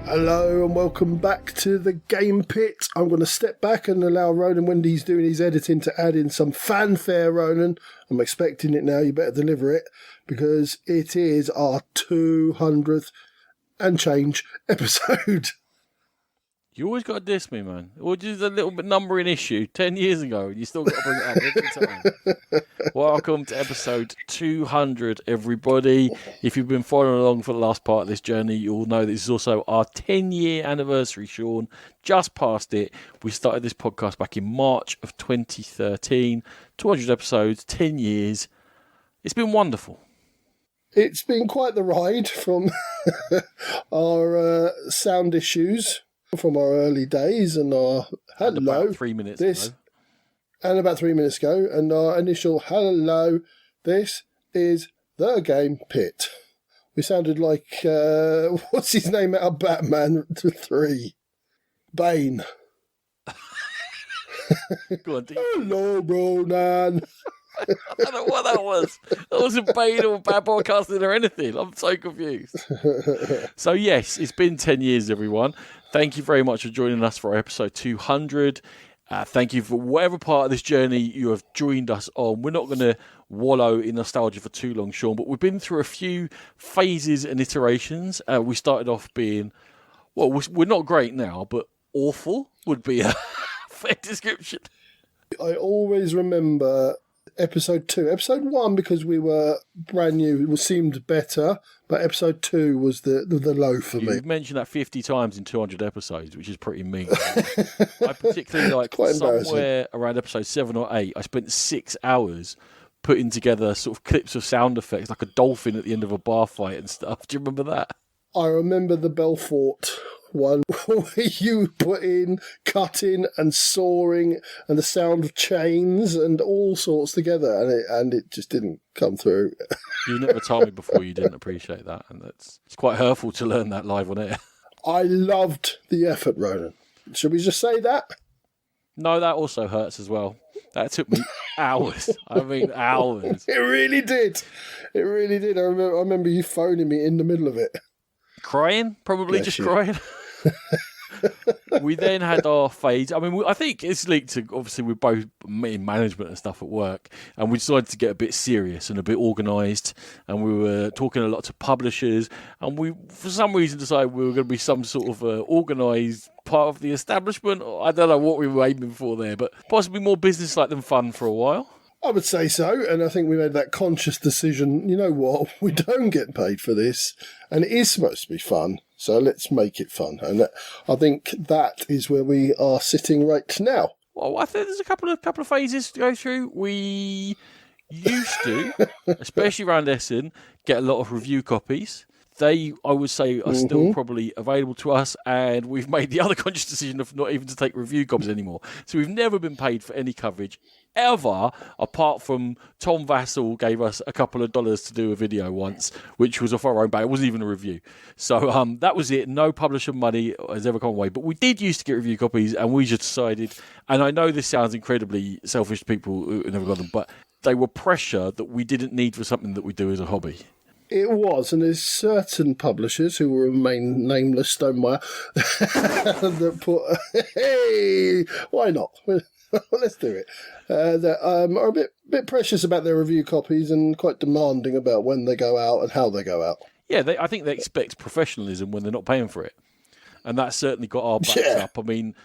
Hello and welcome back to the Game Pit. I'm going to step back and allow Ronan, when he's doing his editing, to add in some fanfare, Ronan. I'm expecting it now, you better deliver it, because it is our 200th and change episode. You always got to diss me, man. Or just a little bit numbering issue 10 years ago, and you still got to bring it up every time. Welcome to episode 200, everybody. If you've been following along for the last part of this journey, you'll know this is also our 10-year anniversary, Sean. Just past it. We started this podcast back in March of 2013. 200 episodes, 10 years. It's been wonderful. It's been quite the ride from our sound issues from our early days and our hello. And about 3 minutes ago. And about 3 minutes ago, and our initial hello. This is the Game Pit. We sounded like what's his name out of Batman 3? Bane. Go on, hello, Ronan. I don't know what that was. That wasn't Bane or bad podcasting or anything. I'm so confused. So yes, it's been 10 years, everyone. Thank you very much for joining us for episode 200. Thank you for whatever part of this journey you have joined us on. We're not going to wallow in nostalgia for too long, Sean, but we've been through a few phases and iterations. We started off being, well, we're not great now, but awful would be a fair description. I always remember episode 2. Episode 1, because we were brand new, it seemed better, but episode 2 was the low for me. You've mentioned that 50 times in 200 episodes, which is pretty mean. I particularly like somewhere around episode 7 or 8, I spent 6 hours putting together sort of clips of sound effects, like a dolphin at the end of a bar fight and stuff. Do you remember that? I remember the Belfort one where you put in cutting and sawing and the sound of chains and all sorts together, and it just didn't come through. You never told me before you didn't appreciate that, and it's quite hurtful to learn that live on air. I loved the effort, Ronan. Should we just say that? No, that also hurts as well. That took me hours. I mean, hours. It really did. It really did. I remember you phoning me in the middle of it. Crying? Probably just crying. We then had our phase. I mean, I think it's linked to, obviously, we're both in management and stuff at work, and we decided to get a bit serious and a bit organised, and we were talking a lot to publishers, and we, for some reason, decided we were going to be some sort of organised part of the establishment. I don't know what we were aiming for there, but possibly more business-like than fun for a while. I would say so, and I think we made that conscious decision, you know what, we don't get paid for this, and it is supposed to be fun, so let's make it fun. And I think that is where we are sitting right now. Well, I think there's a couple of phases to go through. We used to, especially around Essen, get a lot of review copies. They, I would say, are still probably available to us, and we've made the other conscious decision of not even to take review copies anymore. So we've never been paid for any coverage ever, apart from Tom Vassell gave us a couple of dollars to do a video once, which was off our own back. It wasn't even a review. So that was it. No publisher money has ever come away. But we did used to get review copies, and we just decided, and I know this sounds incredibly selfish to people who never got them, but they were pressure that we didn't need for something that we do as a hobby. It was, and there's certain publishers who will remain nameless, Stonemaier, that put, hey, why not? Let's do it. That are a bit precious about their review copies and quite demanding about when they go out and how they go out. Yeah, I think they expect professionalism when they're not paying for it. And that's certainly got our backs up. I mean,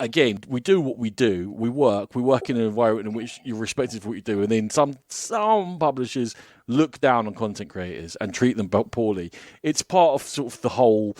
again, we do what we do. We work in an environment in which you're respected for what you do. And then some publishers look down on content creators and treat them poorly. It's part of sort of the whole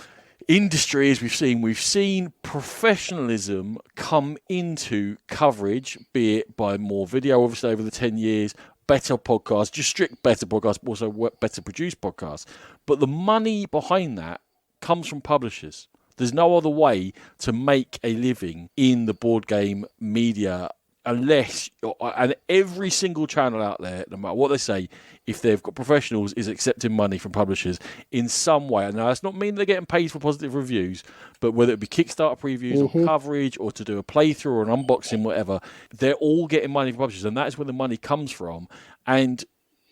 industry, as we've seen professionalism come into coverage, be it by more video, obviously, over the 10 years, better podcasts, just strict better podcasts, but also better produced podcasts. But the money behind that comes from publishers. There's no other way to make a living in the board game media unless, and every single channel out there, no matter what they say, if they've got professionals, is accepting money from publishers in some way. Now, that's not mean they're getting paid for positive reviews, but whether it be Kickstarter previews or coverage or to do a playthrough or an unboxing, whatever, they're all getting money from publishers, and that is where the money comes from. And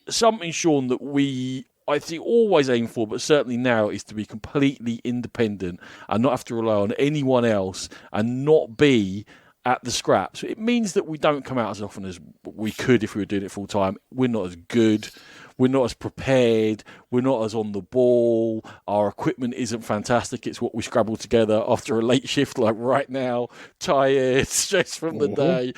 something, Sean, that we I think always aim for, but certainly now, is to be completely independent and not have to rely on anyone else and not be at the scraps. It means that we don't come out as often as we could if we were doing it full time. We're not as good. We're not as prepared. We're not as on the ball. Our equipment isn't fantastic. It's what we scrabble together after a late shift like right now. Tired, stressed from the day.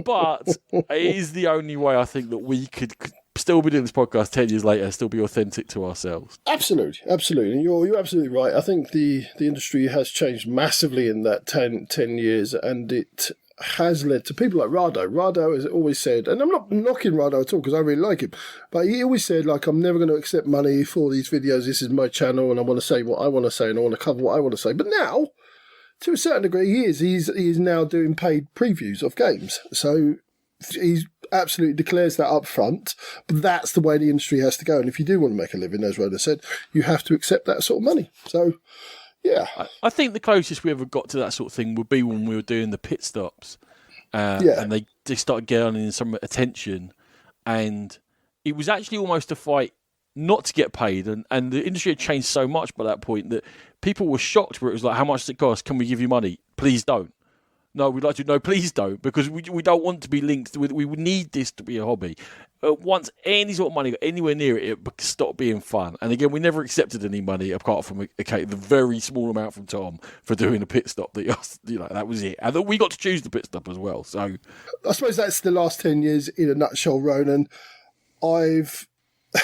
But it is the only way I think that we could still be doing this podcast 10 years later, still be authentic to ourselves. Absolutely. And you're absolutely right. I think the industry has changed massively in that 10 years, and it has led to people like Rado. Rado has always said, and I'm not knocking Rado at all because I really like him, but he always said, like, I'm never going to accept money for these videos. This is my channel and I want to say what I want to say and I want to cover what I want to say. But now, to a certain degree, he is now doing paid previews of games. So he absolutely declares that up front, but that's the way the industry has to go. And if you do want to make a living, as Ronan said, you have to accept that sort of money. So, yeah. I think the closest we ever got to that sort of thing would be when we were doing the pit stops. And they started getting some attention. And it was actually almost a fight not to get paid. And the industry had changed so much by that point that people were shocked where it was like, how much does it cost? Can we give you money? Please don't. No, we'd like to. No, please don't, because we don't want to be linked. We would need this to be a hobby. Once any sort of money got anywhere near it, it stopped being fun. And again, we never accepted any money apart from the very small amount from Tom for doing a pit stop. That was it. And we got to choose the pit stop as well. So I suppose that's the last 10 years in a nutshell, Ronan. I've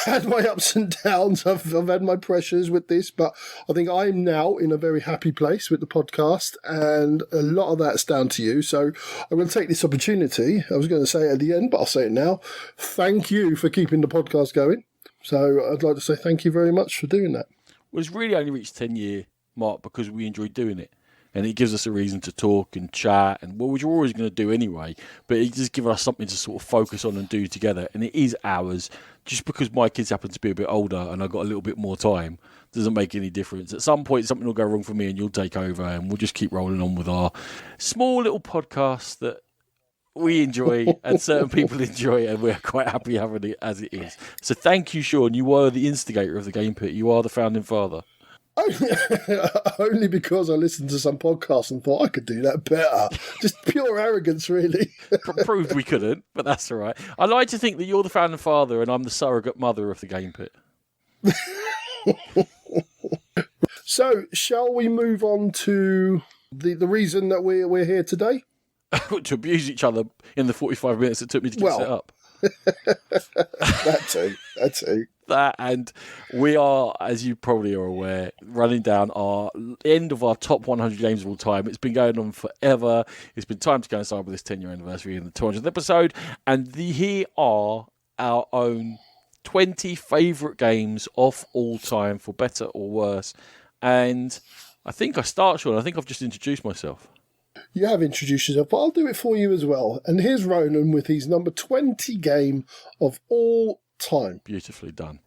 had my ups and downs. I've had my pressures with this, but I think I'm now in a very happy place with the podcast, and a lot of that's down to you. So I'm going to take this opportunity. I was going to say it at the end, but I'll say it now. Thank you for keeping the podcast going. So I'd like to say thank you very much for doing that. Well, it's really only reached 10-year mark because we enjoy doing it. And it gives us a reason to talk and chat, and which we're always going to do anyway. But it just gives us something to sort of focus on and do together. And it is ours. Just because my kids happen to be a bit older and I've got a little bit more time doesn't make any difference. At some point, something will go wrong for me and you'll take over, and we'll just keep rolling on with our small little podcast that we enjoy and certain people enjoy, and we're quite happy having it as it is. So thank you, Sean. You were the instigator of the Game Pit. You are the founding father. Only because I listened to some podcasts and thought I could do that better. Just pure arrogance, really. Proved we couldn't, but that's all right. I like to think that you're the founding father and I'm the surrogate mother of the Game Pit. So, shall we move on to the reason that we're here today? To abuse each other in the 45 minutes it took me to get set up. That too. That, and we are, as you probably are aware, running down our end of our top 100 games of all time. It's been going on forever. It's been time to coincide with this 10-year anniversary and the 200th episode. And here are our own 20 favourite games of all time, for better or worse. And I think I start, Sean. I think I've just introduced myself. You have introduced yourself, but I'll do it for you as well. And here's Ronan with his number 20 game of all time. Beautifully done.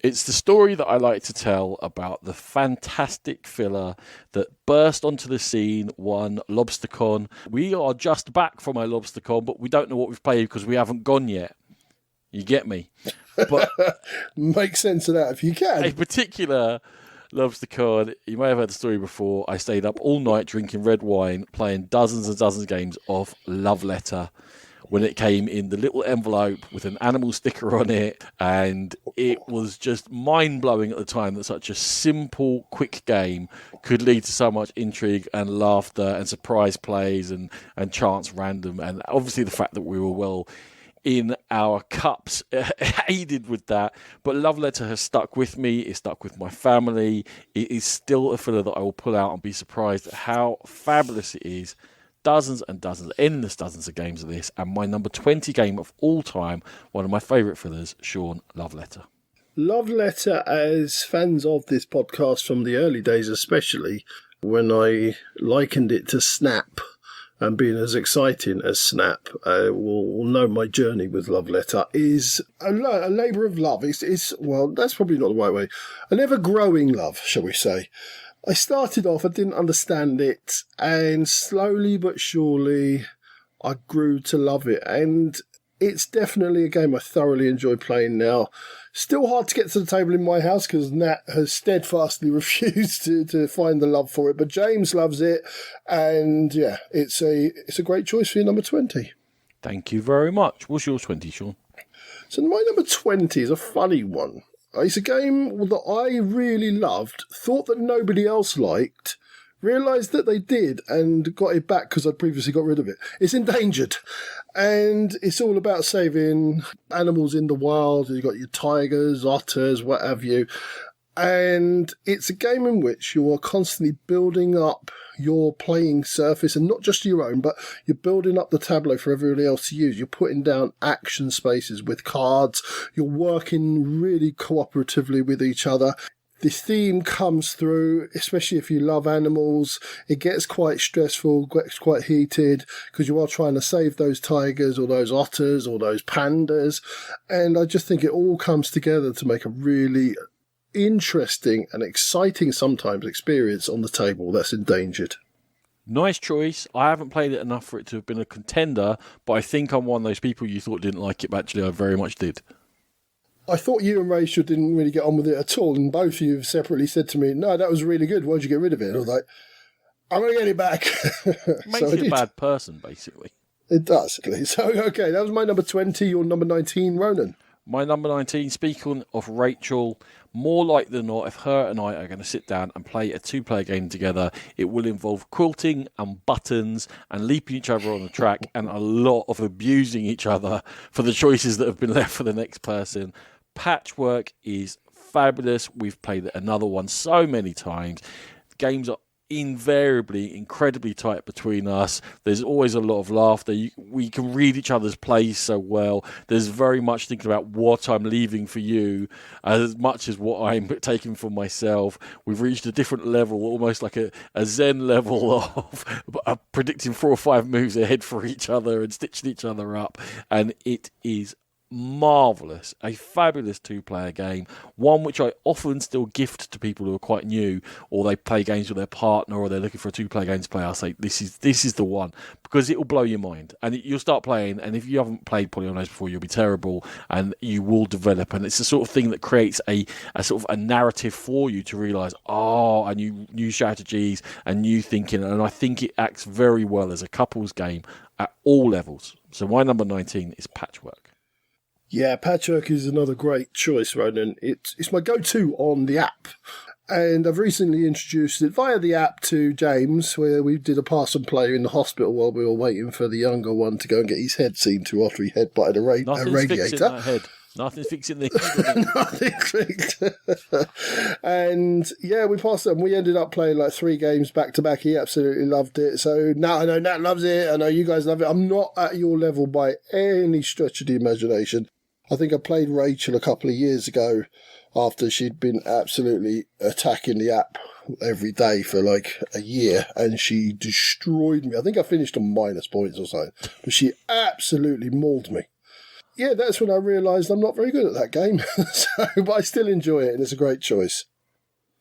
It's the story that I like to tell about the fantastic filler that burst onto the scene one LobsterCon. We are just back from our LobsterCon, but we don't know what we've played because we haven't gone yet. You get me? But make sense of that if you can. A particular LobsterCon, you may have heard the story before. I stayed up all night drinking red wine, playing dozens and dozens of games of Love Letter when it came in the little envelope with an animal sticker on it. And it was just mind-blowing at the time that such a simple, quick game could lead to so much intrigue and laughter and surprise plays and chance random. And obviously the fact that we were well in our cups aided with that. But Love Letter has stuck with me. It's stuck with my family. It is still a filler that I will pull out and be surprised at how fabulous it is. Dozens and dozens, endless dozens of games of this. And my number 20 game of all time, one of my favourite fillers, Sean, Love Letter. Love Letter, as fans of this podcast from the early days especially, when I likened it to Snap, and being as exciting as Snap, will know my journey with Love Letter is a labour of love. Well, that's probably not the right way. An ever-growing love, shall we say. I started off, I didn't understand it, and slowly but surely I grew to love it. And it's definitely a game I thoroughly enjoy playing now. Still hard to get to the table in my house because Nat has steadfastly refused to find the love for it. But James loves it, and yeah, it's a great choice for your number 20. Thank you very much. What's your 20, Sean? So my number 20 is a funny one. It's a game that I really loved, thought that nobody else liked, realised that they did, and got it back because I previously got rid of it. It's Endangered. And it's all about saving animals in the wild. You've got your tigers, otters, what have you. And it's a game in which you are constantly building up your playing surface, and not just your own, but you're building up the tableau for everybody else to use. You're putting down action spaces with cards. You're working really cooperatively with each other. The theme comes through, especially if you love animals. It gets quite stressful, gets quite heated, because you are trying to save those tigers or those otters or those pandas. And I just think it all comes together to make a really interesting and exciting sometimes experience on the table that's Endangered. Nice choice. I haven't played it enough for it to have been a contender, but I think I'm one of those people you thought didn't like it, but actually I very much did. I thought you and Rachel didn't really get on with it at all, and both of you have separately said to me, no, that was really good, why'd you get rid of it? And I was like, I'm going to get it back. It makes you a bad person, basically. It does. So, okay, that was my number 20, your number 19, Ronan. My number 19, speaking of Rachel, more likely than not, if her and I are going to sit down and play a two-player game together, it will involve quilting and buttons and leaping each other on the track and a lot of abusing each other for the choices that have been left for the next person. Patchwork is fabulous. We've played another one so many times. Games are invariably incredibly tight between us. There's always a lot of laughter. We can read each other's plays so well. There's very much thinking about what I'm leaving for you as much as what I'm taking for myself. We've reached a different level, almost like a Zen level of predicting 4 or 5 moves ahead for each other and stitching each other up. And it is marvellous, a fabulous two-player game, one which I often still gift to people who are quite new, or they play games with their partner, or they're looking for a two-player game to play. I'll say this is the one, because it will blow your mind, and you'll start playing, and if you haven't played Polyanos before, you'll be terrible, and you will develop, and it's the sort of thing that creates a sort of a narrative for you to realise, and new strategies and new thinking, and I think it acts very well as a couples game at all levels. So my number 19 is Patchwork. Yeah, Patchwork is another great choice, Ronan. It's my go-to on the app. And I've recently introduced it via the app to James, where we did a pass and play in the hospital while we were waiting for the younger one to go and get his head seen to after he headbutted a radiator. Fixing that head. Nothing's fixing the Nothing's fixed. And yeah, we passed them. We ended up playing like 3 games back to back. He absolutely loved it. So now I know Nat loves it. I know you guys love it. I'm not at your level by any stretch of the imagination. I think I played Rachel a couple of years ago after she'd been absolutely attacking the app every day for like a year, and she destroyed me. I think I finished on minus points or so, but she absolutely mauled me. Yeah, that's when I realised I'm not very good at that game. But I still enjoy it, and it's a great choice.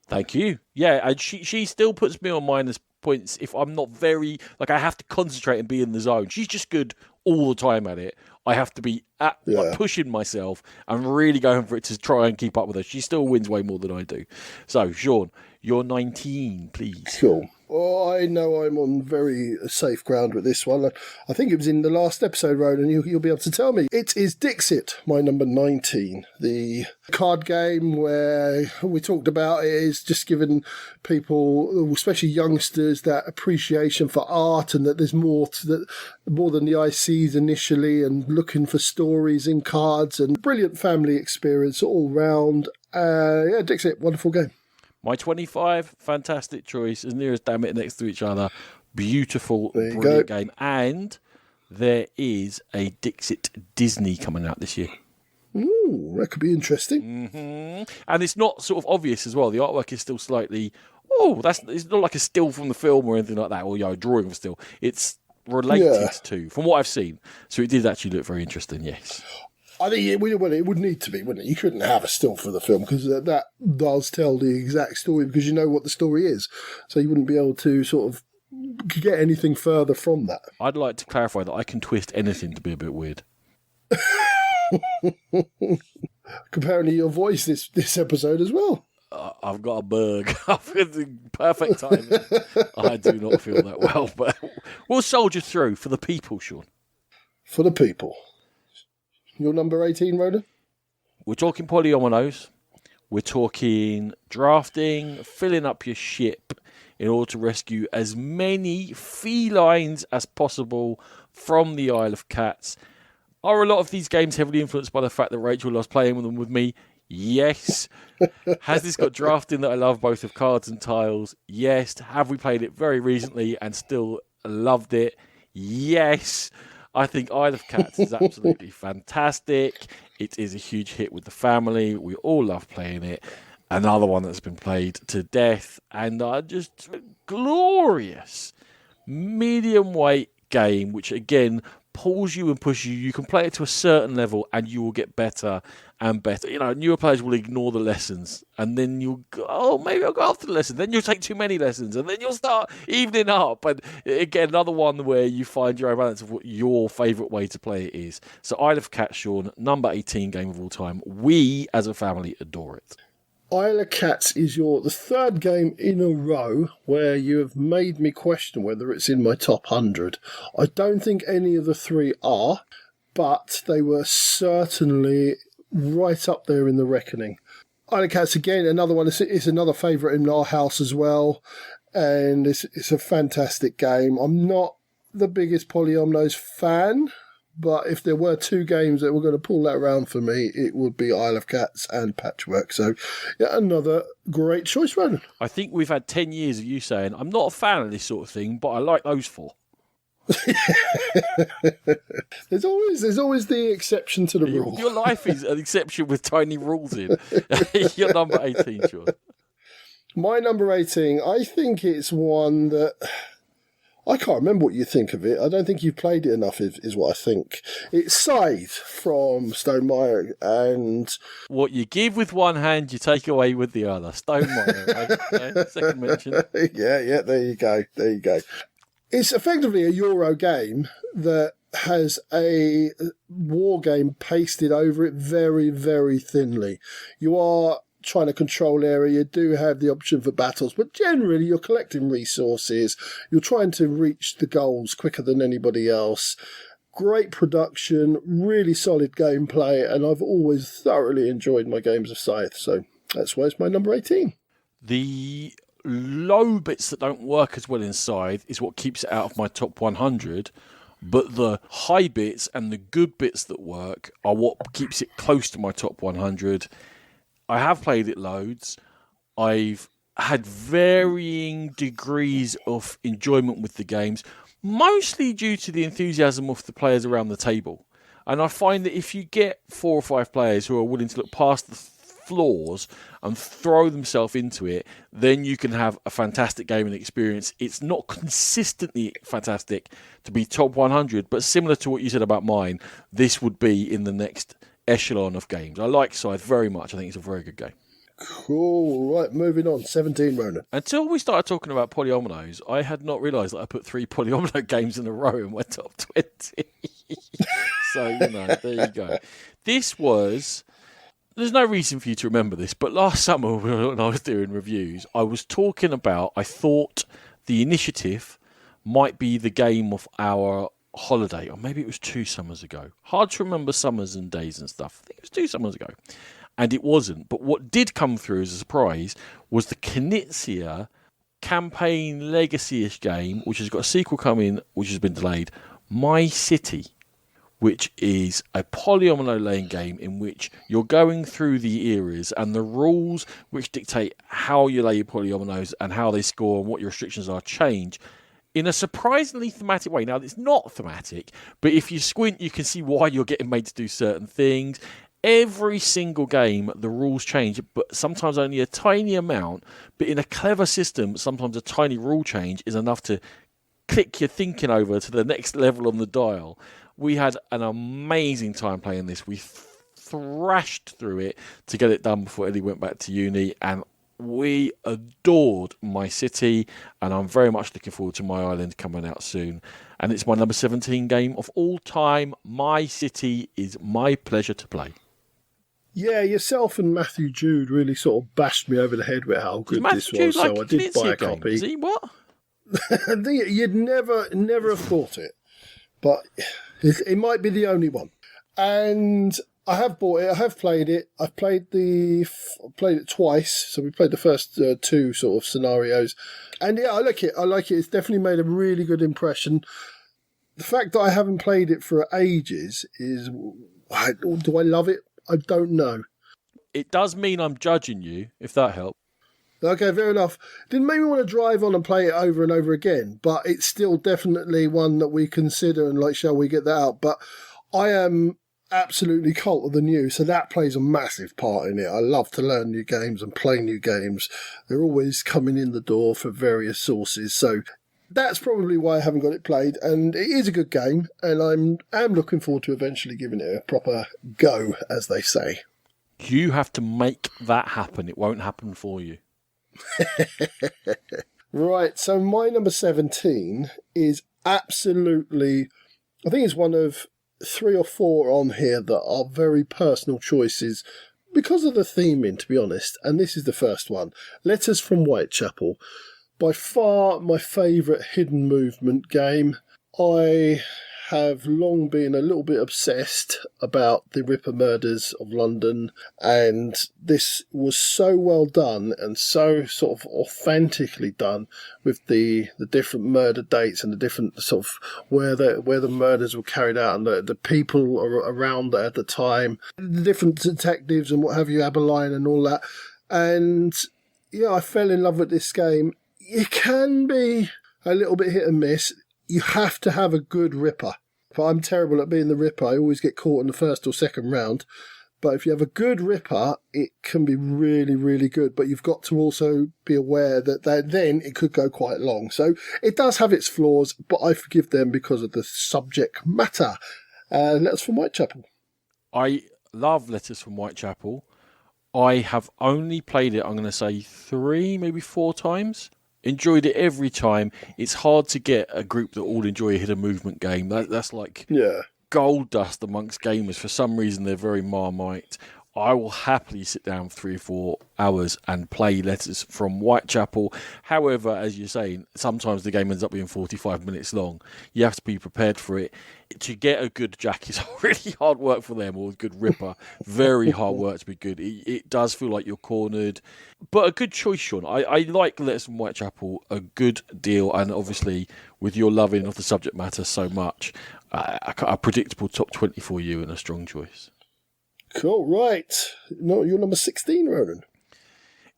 Thank you. Yeah, and she still puts me on minus points if I'm not very, like, I have to concentrate and be in the zone. She's just good all the time at it. I have to be like, pushing myself and really going for it to try and keep up with her. She still wins way more than I do. So, Sean, you're 19, please. Cool. Well, I know I'm on very safe ground with this one. I think it was in the last episode, Ronan, you'll be able to tell me. It is Dixit, my number 19. The card game where we talked about it is just giving people, especially youngsters, that appreciation for art, and that there's more than the eye sees initially, and looking for stories in cards, and brilliant family experience all round. Yeah, Dixit, wonderful game. My 25, fantastic choice, as near as damn it next to each other. Beautiful, brilliant game. And there is a Dixit Disney coming out this year. Ooh, that could be interesting. Mm-hmm. And it's not sort of obvious as well. The artwork is still slightly, it's not like a still from the film or anything like that, or a drawing of a still. It's related to, from what I've seen. So it did actually look very interesting, yes. I think it would need to be, wouldn't it? You couldn't have a still for the film, because that does tell the exact story, because you know what the story is. So you wouldn't be able to sort of get anything further from that. I'd like to clarify that I can twist anything to be a bit weird. Apparently your voice this episode as well. I've got a bug. I've got the perfect timing. I do not feel that well, but we'll soldier through for the people, Sean. For the people. Your number 18, Ronan? We're talking polyominoes. We're talking drafting, filling up your ship in order to rescue as many felines as possible from the Isle of Cats. Are a lot of these games heavily influenced by the fact that Rachel loves playing them with me? Yes. Has this got drafting that I love both of cards and tiles? Yes. Have we played it very recently and still loved it? Yes. I think Isle of Cats is absolutely fantastic. It is a huge hit with the family. We all love playing it. Another one that's been played to death and just glorious medium weight game, which again pulls you and pushes you. You can play it to a certain level and you will get better and better. You know, newer players will ignore the lessons and then you'll go, oh, maybe I'll go after the lessons. Then you'll take too many lessons and then you'll start evening up. And again, another one where you find your own balance of what your favourite way to play it is. So Isle of Cats, Sean, number 18 game of all time. We, as a family, adore it. Isle of Cats is the third game in a row where you have made me question whether it's in my top 100. I don't think any of the three are, but they were certainly right up there in the reckoning. Isle of Cats, again, another one. It's another favourite in our house as well, and it's a fantastic game. I'm not the biggest Polyominoes fan, but if there were two games that were going to pull that around for me, it would be Isle of Cats and Patchwork. So, yeah, another great choice, Ronan. I think we've had 10 years of you saying, I'm not a fan of this sort of thing, but I like those four. There's always the exception to the rule. Your life is an exception with tiny rules in. You're number 18, Sean. My number 18, I think it's one that... I can't remember what you think of it. I don't think you've played it enough, is what I think. It's Scythe from Stonemaier and... What you give with one hand, you take away with the other. Stonemaier, right? Second mention. Yeah, there you go. It's effectively a Euro game that has a war game pasted over it very, very thinly. You are trying to control area, you do have the option for battles, but generally you're collecting resources, you're trying to reach the goals quicker than anybody else. Great production, really solid gameplay, and I've always thoroughly enjoyed my games of Scythe, so that's why it's my number 18. The low bits that don't work as well inside is what keeps it out of my top 100, but the high bits and the good bits that work are what keeps it close to my top 100. I have played it loads. I've had varying degrees of enjoyment with the games, mostly due to the enthusiasm of the players around the table. And I find that if you get 4 or 5 players who are willing to look past the flaws and throw themselves into it, then you can have a fantastic gaming experience. It's not consistently fantastic to be top 100, but similar to what you said about mine, this would be in the next echelon of games. I like Scythe very much. I think it's a very good game. Cool. Right, moving on. 17, Ronan. Until we started talking about polyominoes, I had not realised that I put 3 polyomino games in a row in my top 20. So, there you go. This was... There's no reason for you to remember this, but last summer when I was doing reviews, I was talking about, I thought the Initiative might be the game of our holiday, or maybe it was 2 summers ago. Hard to remember summers and days and stuff. I think it was 2 summers ago. And it wasn't. But what did come through as a surprise was the Knizia campaign legacy-ish game, which has got a sequel coming, which has been delayed, My City, which is a polyomino laying game in which you're going through the eras and the rules which dictate how you lay your polyominoes and how they score and what your restrictions are change in a surprisingly thematic way. Now, it's not thematic, but if you squint, you can see why you're getting made to do certain things. Every single game, the rules change, but sometimes only a tiny amount. But in a clever system, sometimes a tiny rule change is enough to click your thinking over to the next level on the dial. We had an amazing time playing this. We thrashed through it to get it done before Ellie went back to uni, and we adored My City, and I'm very much looking forward to My Island coming out soon. and it's my number 17 game of all time. My City is my pleasure to play. Yeah, yourself and Matthew Jude really sort of bashed me over the head with how good this was, so I did buy a copy. Is he what? You'd never have thought it, but it might be the only one. And I have bought it. I have played it. I've played it twice. So we played the first two sort of scenarios, and yeah, I like it. It's definitely made a really good impression. The fact that I haven't played it for ages is, do I love it? I don't know. It does mean I'm judging you, if that helps. Okay, fair enough. Didn't make me want to drive on and play it over and over again, but it's still definitely one that we consider and like, shall we get that out? But I am absolutely cult of the new, so that plays a massive part in it. I love to learn new games and play new games. They're always coming in the door for various sources, so that's probably why I haven't got it played, and it is a good game, and I'm looking forward to eventually giving it a proper go, as they say. You have to make that happen. It won't happen for you. Right, so my number 17 is absolutely, I think it's one of 3 or 4 on here that are very personal choices because of the theming, to be honest, and this is the first one. Letters from Whitechapel. By far my favourite hidden movement game. I have long been a little bit obsessed about the Ripper murders of London, and this was so well done and so sort of authentically done with the different murder dates and the different sort of where the murders were carried out and the people around at the time, the different detectives and what have you, Aberline and all that. And yeah, I fell in love with this game. It can be a little bit hit and miss. You have to have a good Ripper. But I'm terrible at being the Ripper. I always get caught in the first or second round. But if you have a good Ripper, it can be really, really good. But you've got to also be aware that then it could go quite long. So it does have its flaws, but I forgive them because of the subject matter. Letters from Whitechapel. I love Letters from Whitechapel. I have only played it, I'm going to say 3, maybe 4 times. Enjoyed it every time. It's hard to get a group that all enjoy a hidden movement game. That's like gold dust amongst gamers. For some reason, they're very Marmite. I will happily sit down for 3 or 4 hours and play Letters from Whitechapel. However, as you're saying, sometimes the game ends up being 45 minutes long. You have to be prepared for it. To get a good Jack is really hard work for them, or a good Ripper. Very hard work to be good. It does feel like you're cornered. But a good choice, Sean. I like Letters from Whitechapel a good deal, and obviously with your loving of the subject matter so much, a predictable top 20 for you and a strong choice. Cool, right. No, you're number 16, Ronan.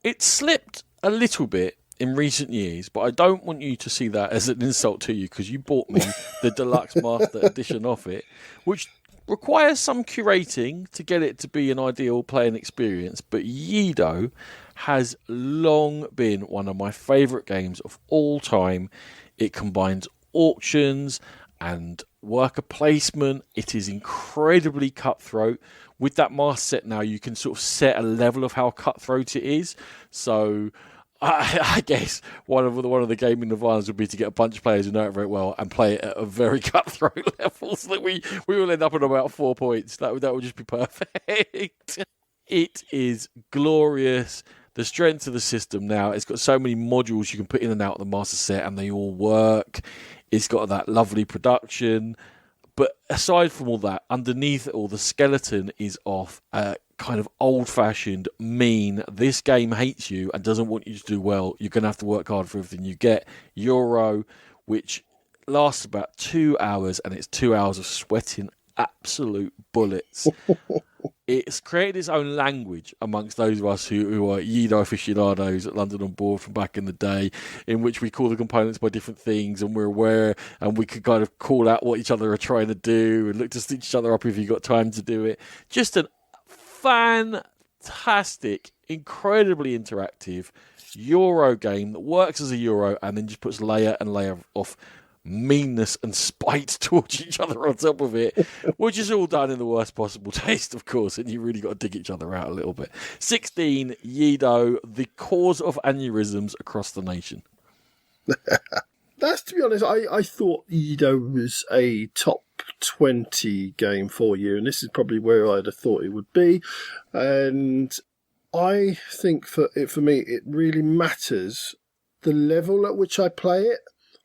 It slipped a little bit in recent years, but I don't want you to see that as an insult to you, because you bought me the Deluxe Master Edition of it, which requires some curating to get it to be an ideal playing experience. But Yido has long been one of my favourite games of all time. It combines auctions and worker placement. It is incredibly cutthroat. With that master set now, you can sort of set a level of how cutthroat it is. So I guess one of the gaming nirvanas would be to get a bunch of players who know it very well and play it at a very cutthroat level, so that we will end up on about 4 points. That would just be perfect. It is glorious. The strength of the system now, it's got so many modules you can put in and out of the master set, and they all work. It's got that lovely production. But aside from all that, underneath it all, the skeleton is off. Kind of old-fashioned, mean. This game hates you and doesn't want you to do well. You're going to have to work hard for everything you get. Euro, which lasts about 2 hours, and it's 2 hours of sweating absolute bullets. It's created its own language amongst those of us who are Yido aficionados at London on Board from back in the day, in which we call the components by different things, and we're aware, and we can kind of call out what each other are trying to do and look to stitch each other up if you've got time to do it. Just an fantastic, incredibly interactive Euro game that works as a Euro and then just puts layer and layer of meanness and spite towards each other on top of it, which is all done in the worst possible taste, of course, and you really got to dig each other out a little bit. 16, Yido, the cause of aneurysms across the nation. That's, to be honest, I thought Edo was a top 20 game for you, and this is probably where I'd have thought it would be. And I think for me, it really matters the level at which I play it.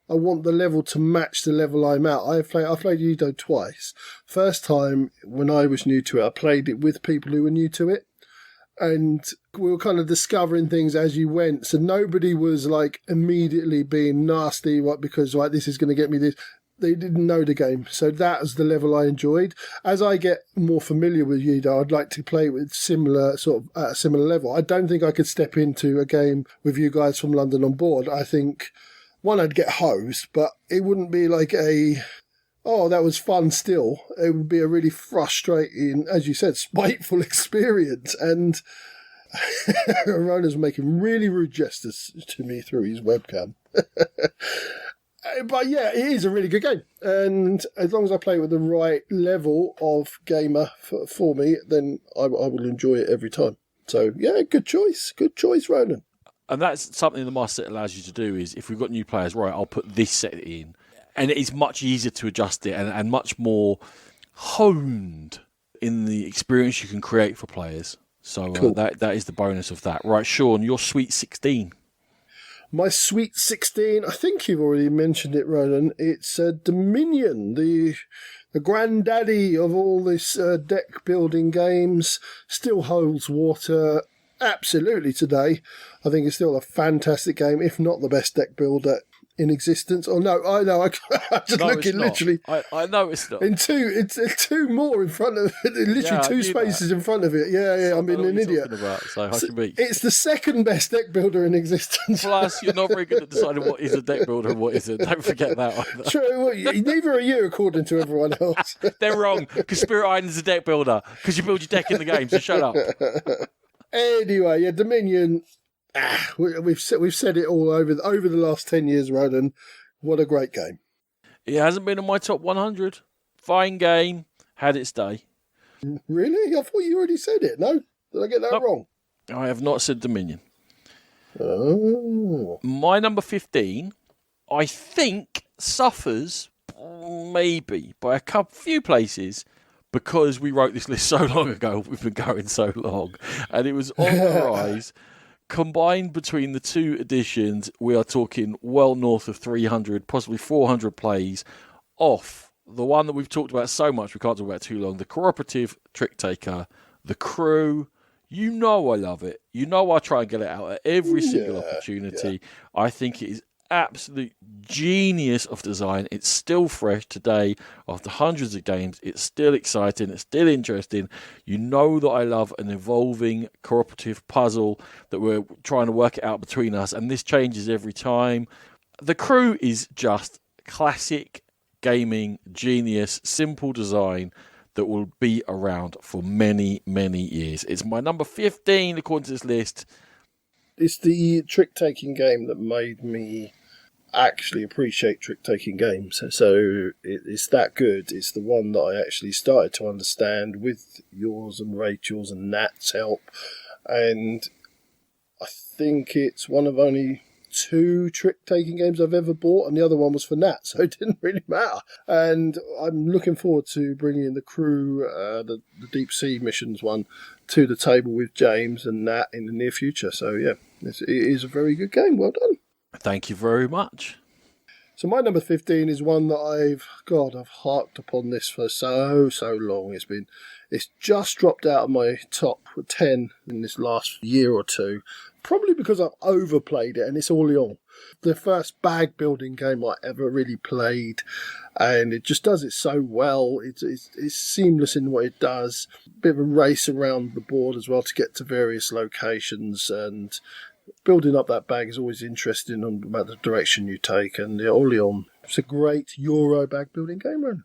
I want the level to match the level I'm at. I played Edo twice. First time, when I was new to it, I played it with people who were new to it. And we were kind of discovering things as you went. So nobody was like immediately being nasty, right, because like this is going to get me this. They didn't know the game. So that was the level I enjoyed. As I get more familiar with Yudo, I'd like to play with similar sort of at a similar level. I don't think I could step into a game with you guys from London on board. I think one, I'd get hosed, but it wouldn't be like oh, that was fun still. It would be a really frustrating, as you said, spiteful experience. And Ronan's making really rude gestures to me through his webcam. But yeah, it is a really good game. And as long as I play with the right level of gamer for me, then I will enjoy it every time. So yeah, good choice. Good choice, Ronan. And that's something the master set allows you to do is if we've got new players, right, I'll put this set in. And it's much easier to adjust it and much more honed in the experience you can create for players. So cool. That is the bonus of that. Right, Sean, your Sweet 16. My Sweet 16, I think you've already mentioned it, Ronan. It's Dominion, the granddaddy of all this deck building games. Still holds water absolutely today. I think it's still a fantastic game, if not the best deck builder in existence. Oh no, I know. I just looking literally. I know it's not. It's two more in front of it. Literally two spaces in front of it. Yeah. I'm being an idiot. About, so it's the second best deck builder in existence. Plus, you're not very good at deciding what is a deck builder and what isn't. Don't forget that either. True. Well, neither are you, according to everyone else. They're wrong. Because Spirit Island's a deck builder. Because you build your deck in the game. So shut up. Anyway, yeah, Dominion. We've said it all over the last 10 years, Ronan. What a great game. It hasn't been in my top 100. Fine game. Had its day. Really? I thought you already said it. No? Did I get that wrong? I have not said Dominion. Oh. My number 15, I think, suffers maybe by a few places because we wrote this list so long ago. We've been going so long. And it was on the rise. Combined between the two editions, we are talking well north of 300, possibly 400 plays off the one that we've talked about so much, we can't talk about it too long, the cooperative trick taker, the crew. You know I love it. You know I try and get it out at every single opportunity. Yeah. I think it is absolute genius of design. It's still fresh today after hundreds of games. It's still exciting. It's still interesting. You know that I love an evolving cooperative puzzle that we're trying to work it out between us, and this changes every time. The crew is just classic gaming genius, simple design that will be around for many, many years. It's my number 15 according to this list. It's the trick-taking game that made me actually appreciate trick-taking games. So it's that good. It's the one that I actually started to understand with yours and Rachel's and Nat's help. And I think it's one of only 2 trick-taking games I've ever bought, and the other one was for Nat, so it didn't really matter. And I'm looking forward to bringing the crew, the Deep Sea Missions one, to the table with James and Nat in the near future. So yeah, it is a very good game. Well done. Thank you very much. So my number 15 is one that I've harked upon this for so long. It's just dropped out of my top 10 in this last year or two, probably because I've overplayed it, and it's Orléans. The first bag building game I ever really played, and it just does it so well. It's seamless in what it does. Bit of a race around the board as well to get to various locations, and building up that bag is always interesting about the direction you take. And the Orléans, it's a great Euro bag building game, Ron.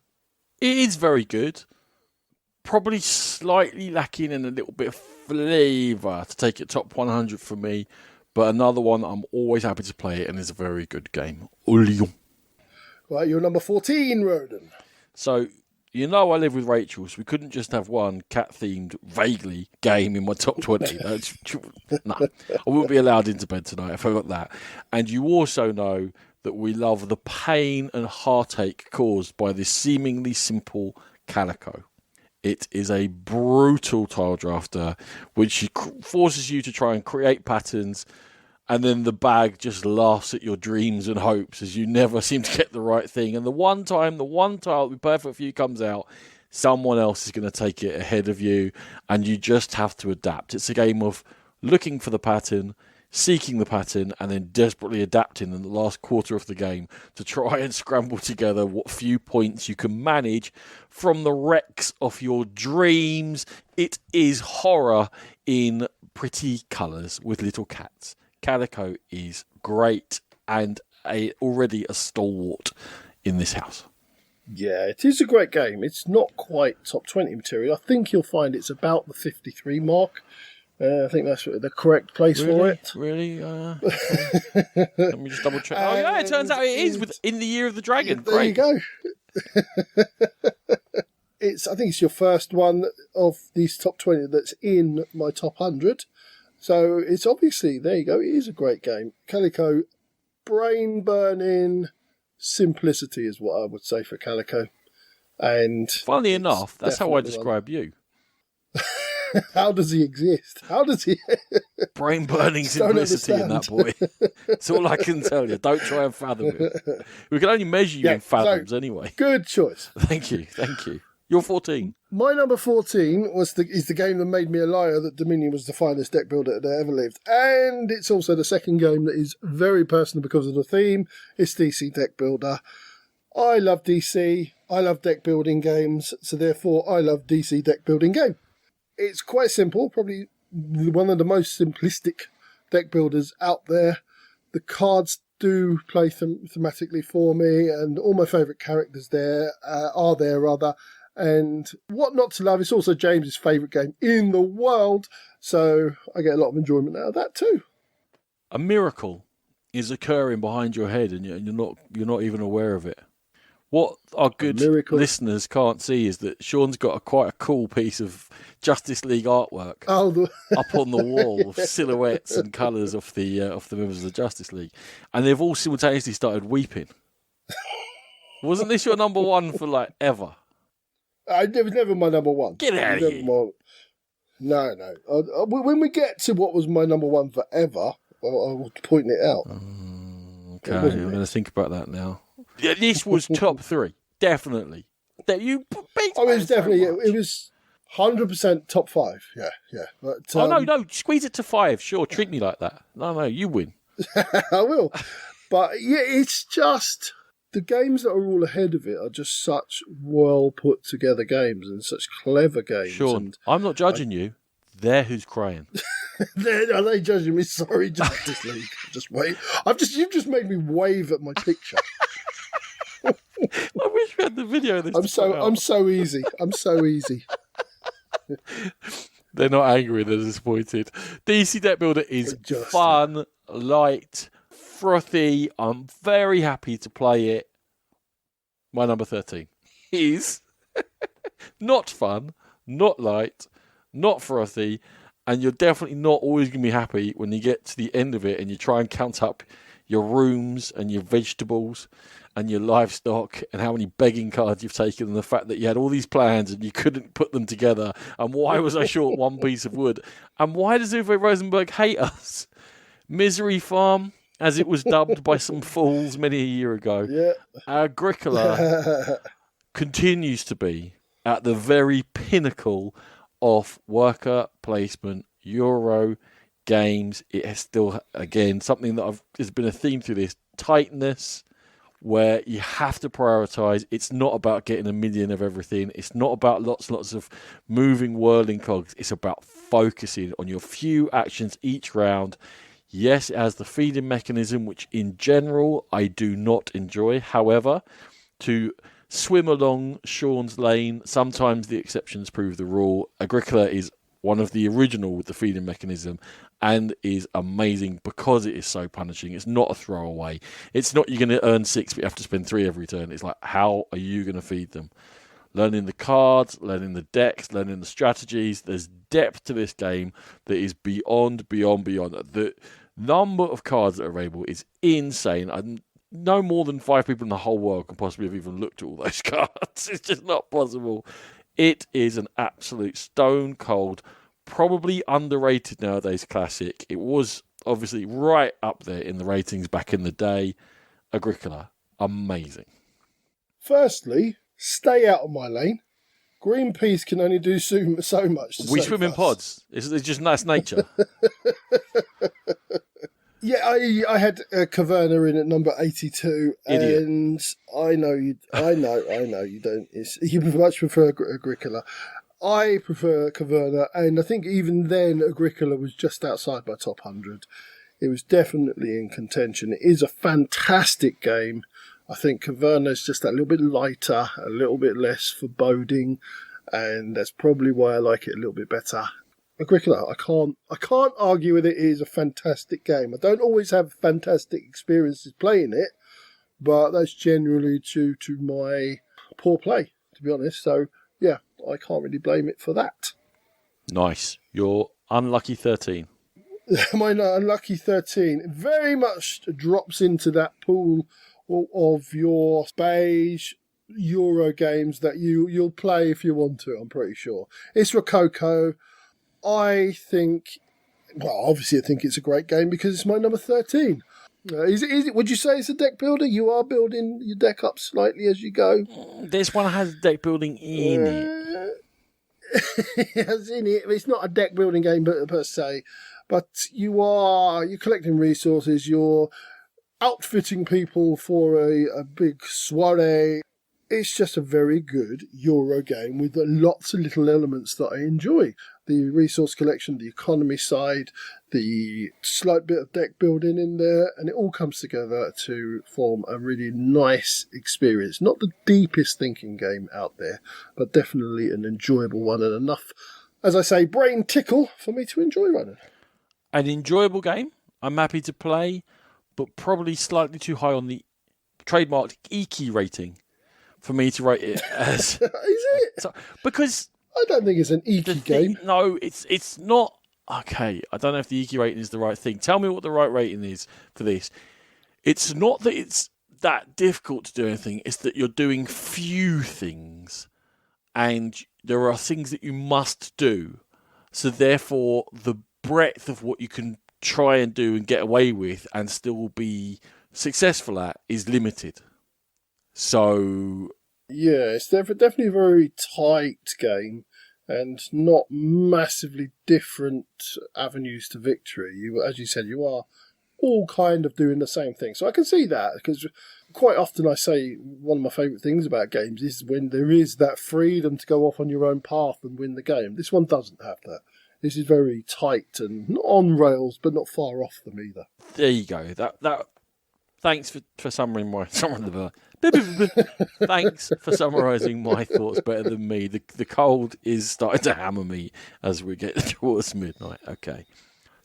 It is very good. Probably slightly lacking in a little bit of flavour to take it top 100 for me. But another one I'm always happy to play it and is a very good game. Orléans. Right, you're number 14, Ronan. So, you know I live with Rachel, so we couldn't just have one cat-themed, vaguely, game in my top 20. No, I wouldn't be allowed into bed tonight if I got that. And you also know that we love the pain and heartache caused by this seemingly simple Calico. It is a brutal tile drafter, which forces you to try and create patterns, and then the bag just laughs at your dreams and hopes as you never seem to get the right thing. And the one tile that will be perfect for you comes out, someone else is going to take it ahead of you, and you just have to adapt. It's a game of looking for the pattern, seeking the pattern, and then desperately adapting in the last quarter of the game to try and scramble together what few points you can manage from the wrecks of your dreams. It is horror in pretty colours with little cats. Calico is great and already a stalwart in this house. Yeah, it is a great game. It's not quite top 20 material. I think you'll find it's about the 53 mark. I think that's the correct place for it. Really? Let me just double check. Oh, yeah, it turns out it is in the Year of the Dragon. There you go. I think it's your first one of these top 20 that's in my top 100. So it's obviously, there you go, it is a great game. Calico, brain-burning simplicity is what I would say for Calico. And funnily enough, that's how I describe you. How does he exist? How does he... Brain-burning simplicity in that boy. That's all I can tell you. Don't try and fathom it. We can only measure you in fathoms anyway. Good choice. Thank you. You're 14. My number 14 is the game that made me a liar that Dominion was the finest deck builder that ever lived. And it's also the second game that is very personal because of the theme. It's DC Deck Builder. I love DC. I love deck building games. So therefore, I love DC Deck Building Game. It's quite simple, probably one of the most simplistic deck builders out there. The cards do play thematically for me, and all my favourite characters are there. And what not to love, it's also James's favourite game in the world, so I get a lot of enjoyment out of that too. A miracle is occurring behind your head, and you're not even aware of it. What our good listeners can't see is that Sean's got quite a cool piece of Justice League artwork up on the wall of silhouettes and colours of the members of the Justice League, and they've all simultaneously started weeping. Wasn't this your number one for ever? It was never my number one. Get out of here! No. When we get to what was my number one forever, I will point it out. Okay, I'm going to think about that now. Yeah, this was top 3, definitely. That you beat. Oh, it was definitely. It was 100% top 5. Yeah. But, no, squeeze it to 5. Sure, treat me like that. No, you win. I will. But yeah, it's just the games that are all ahead of it are just such well put together games and such clever games. Sean, I'm not judging you. They're who's crying. Are they judging me? Sorry, Justice League. Just wait. You've just made me wave at my picture. I wish we had the video of this. I'm so easy. They're not angry, they're disappointed. DC Deck Builder is fun, light, frothy. I'm very happy to play it. My number 13 is not fun, not light, not frothy, and you're definitely not always going to be happy when you get to the end of it and you try and count up your rooms and your vegetables and your livestock and how many begging cards you've taken and the fact that you had all these plans and you couldn't put them together, and why was I short one piece of wood, and why does Uwe Rosenberg hate us? Misery Farm, as it was dubbed by some fools many a year ago. Yeah. Agricola continues to be at the very pinnacle of worker placement Euro games. It has still, again, something that has been a theme through this, tightness, where you have to prioritise. It's not about getting a million of everything. It's not about lots of moving, whirling cogs. It's about focusing on your few actions each round. Yes, it has the feeding mechanism, which in general I do not enjoy. However, to swim along Sean's lane, sometimes the exceptions prove the rule. Agricola is one of the original with the feeding mechanism and is amazing because it is so punishing. It's not a throwaway. It's not you're going to earn 6 but you have to spend 3 every turn. It's like, how are you going to feed them? Learning the cards, learning the decks, learning the strategies. There's depth to this game that is beyond. The number of cards that are available is insane. no more than 5 people in the whole world can possibly have even looked at all those cards. It's just not possible. It is an absolute stone cold, probably underrated nowadays classic. It was obviously right up there in the ratings back in the day. Agricola, amazing. Firstly, stay out of my lane. Greenpeace can only do so much. We swim in pods. It's just that's nature. Yeah, I had Caverna in at number 82, Idiot. and I know you don't. You much prefer Agricola. I prefer Caverna, and I think even then Agricola was just outside my top 100. It was definitely in contention. It is a fantastic game. I think Caverna is just that little bit lighter, a little bit less foreboding, and that's probably why I like it a little bit better. Agricola, I can't argue with it. It is a fantastic game. I don't always have fantastic experiences playing it, but that's generally due to my poor play, to be honest. So, yeah, I can't really blame it for that. Nice. You're unlucky 13. My unlucky 13 very much drops into that pool of your beige Euro games that you'll play if you want to, I'm pretty sure. It's Rococo. I think, well, obviously I think it's a great game because it's my number 13. Is it? Would you say it's a deck builder? You are building your deck up slightly as you go. This one has deck building in it. It's in it. It's not a deck building game per se, but you're collecting resources. You're outfitting people for a big soiree. It's just a very good Euro game with lots of little elements that I enjoy. The resource collection, the economy side, the slight bit of deck building in there, and it all comes together to form a really nice experience. Not the deepest thinking game out there, but definitely an enjoyable one, and enough, as I say, brain tickle for me to enjoy running. An enjoyable game. I'm happy to play, but probably slightly too high on the trademarked Iki rating for me to rate it as. Is it? Because I don't think it's an Iki game. No, it's not. Okay, I don't know if the Iki rating is the right thing. Tell me what the right rating is for this. It's not that it's that difficult to do anything. It's that you're doing few things, and there are things that you must do. So therefore, the breadth of what you can try and do and get away with and still be successful at is limited. So yeah, it's definitely a very tight game and not massively different avenues to victory. As you said, you are all kind of doing the same thing. So I can see that, because quite often I say one of my favourite things about games is when there is that freedom to go off on your own path and win the game. This one doesn't have that. This is very tight and not on rails, but not far off them either. There you go. That. Thanks for summarising Thanks for summarising my thoughts better than me. The cold is starting to hammer me as we get towards midnight. Okay.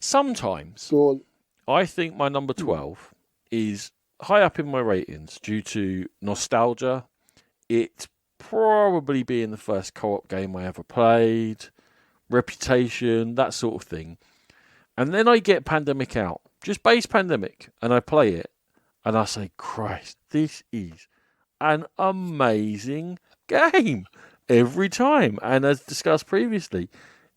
Sometimes I think my number 12 is high up in my ratings due to nostalgia. It probably being the first co-op game I ever played, reputation, that sort of thing. And then I get Pandemic out, just base Pandemic, and I play it. And I say, Christ, this is an amazing game every time. And as discussed previously,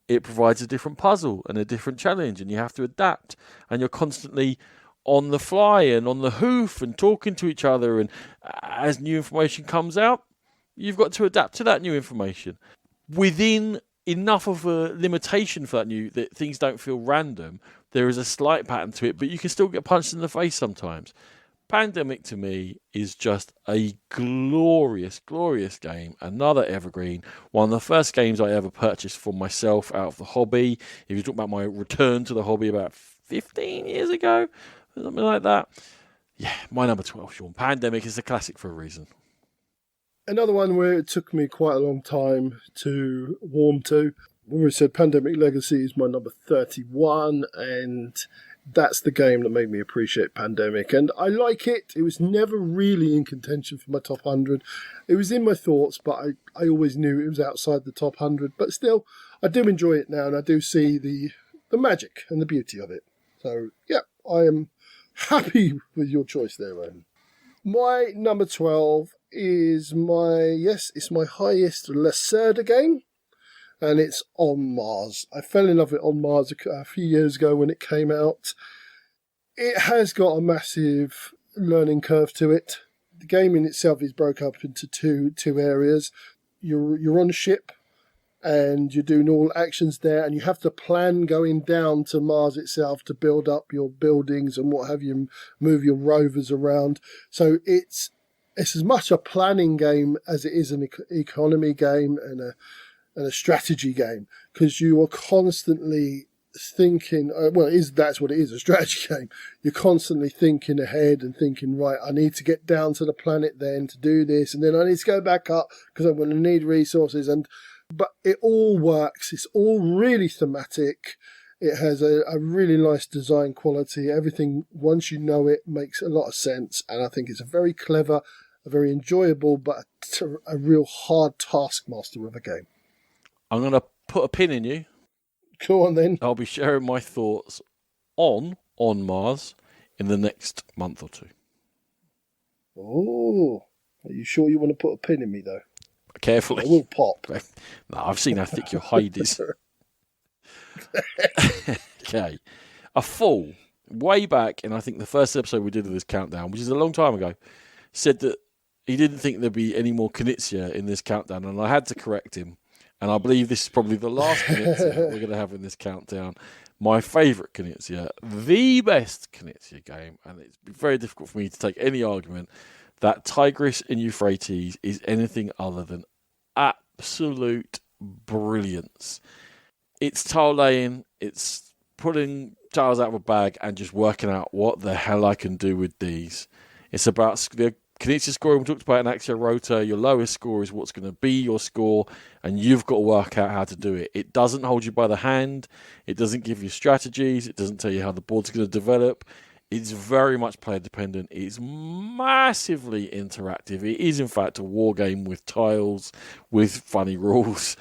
it provides a different puzzle and a different challenge, and you have to adapt. And you're constantly on the fly and on the hoof and talking to each other. And as new information comes out, you've got to adapt to that new information within enough of a limitation for that things don't feel random. There is a slight pattern to it, but you can still get punched in the face sometimes. Pandemic to me is just a glorious, glorious game. Another evergreen. One of the first games I ever purchased for myself out of the hobby. If you talk about my return to the hobby about 15 years ago, something like that. Yeah, my number 12, Sean. Pandemic is a classic for a reason. Another one where it took me quite a long time to warm to. We already said Pandemic Legacy is my number 31, and that's the game that made me appreciate Pandemic. And I like it. It was never really in contention for my top 100. It was in my thoughts, but I always knew it was outside the top 100. But still, I do enjoy it now, and I do see the magic and the beauty of it. So, yeah, I am happy with your choice there, Ronan. My number 12 is it's my highest Lacerda game, and it's On Mars. I fell in love with On Mars a few years ago when it came out. It has got a massive learning curve to it. The game in itself is broken up into two areas. You're on a ship, and you're doing all actions there, and you have to plan going down to Mars itself to build up your buildings and what have you, move your rovers around. So it's as much a planning game as it is an economy game and a strategy game, because you are constantly thinking, that's what it is, a strategy game. You're constantly thinking ahead and thinking, right, I need to get down to the planet then to do this, and then I need to go back up because I'm going to need resources. But it all works. It's all really thematic. It has a really nice design quality. Everything, once you know it, makes a lot of sense. And I think it's a very clever, a very enjoyable, but a real hard taskmaster of a game. I'm going to put a pin in you. Go on then. I'll be sharing my thoughts on Mars in the next month or two. Oh, are you sure you want to put a pin in me, though? Carefully. It will pop. No, I've seen how thick your hide is. Okay. A fool, way back in, I think, the first episode we did of this countdown, which is a long time ago, said that he didn't think there'd be any more Knizia in this countdown, and I had to correct him. And I believe this is probably the last Knizia we're going to have in this countdown. My favourite Knizia, the best Knizia game, and it's very difficult for me to take any argument that Tigris and Euphrates is anything other than absolute brilliance. It's tile laying, it's putting tiles out of a bag and just working out what the hell I can do with these. It's about the Knizia scoring. We talked about an Axia Rota. Your lowest score is what's going to be your score, and you've got to work out how to do it. It doesn't hold you by the hand. It doesn't give you strategies. It doesn't tell you how the board's going to develop. It's very much player dependent. It's massively interactive. It is, in fact, a war game with tiles, with funny rules.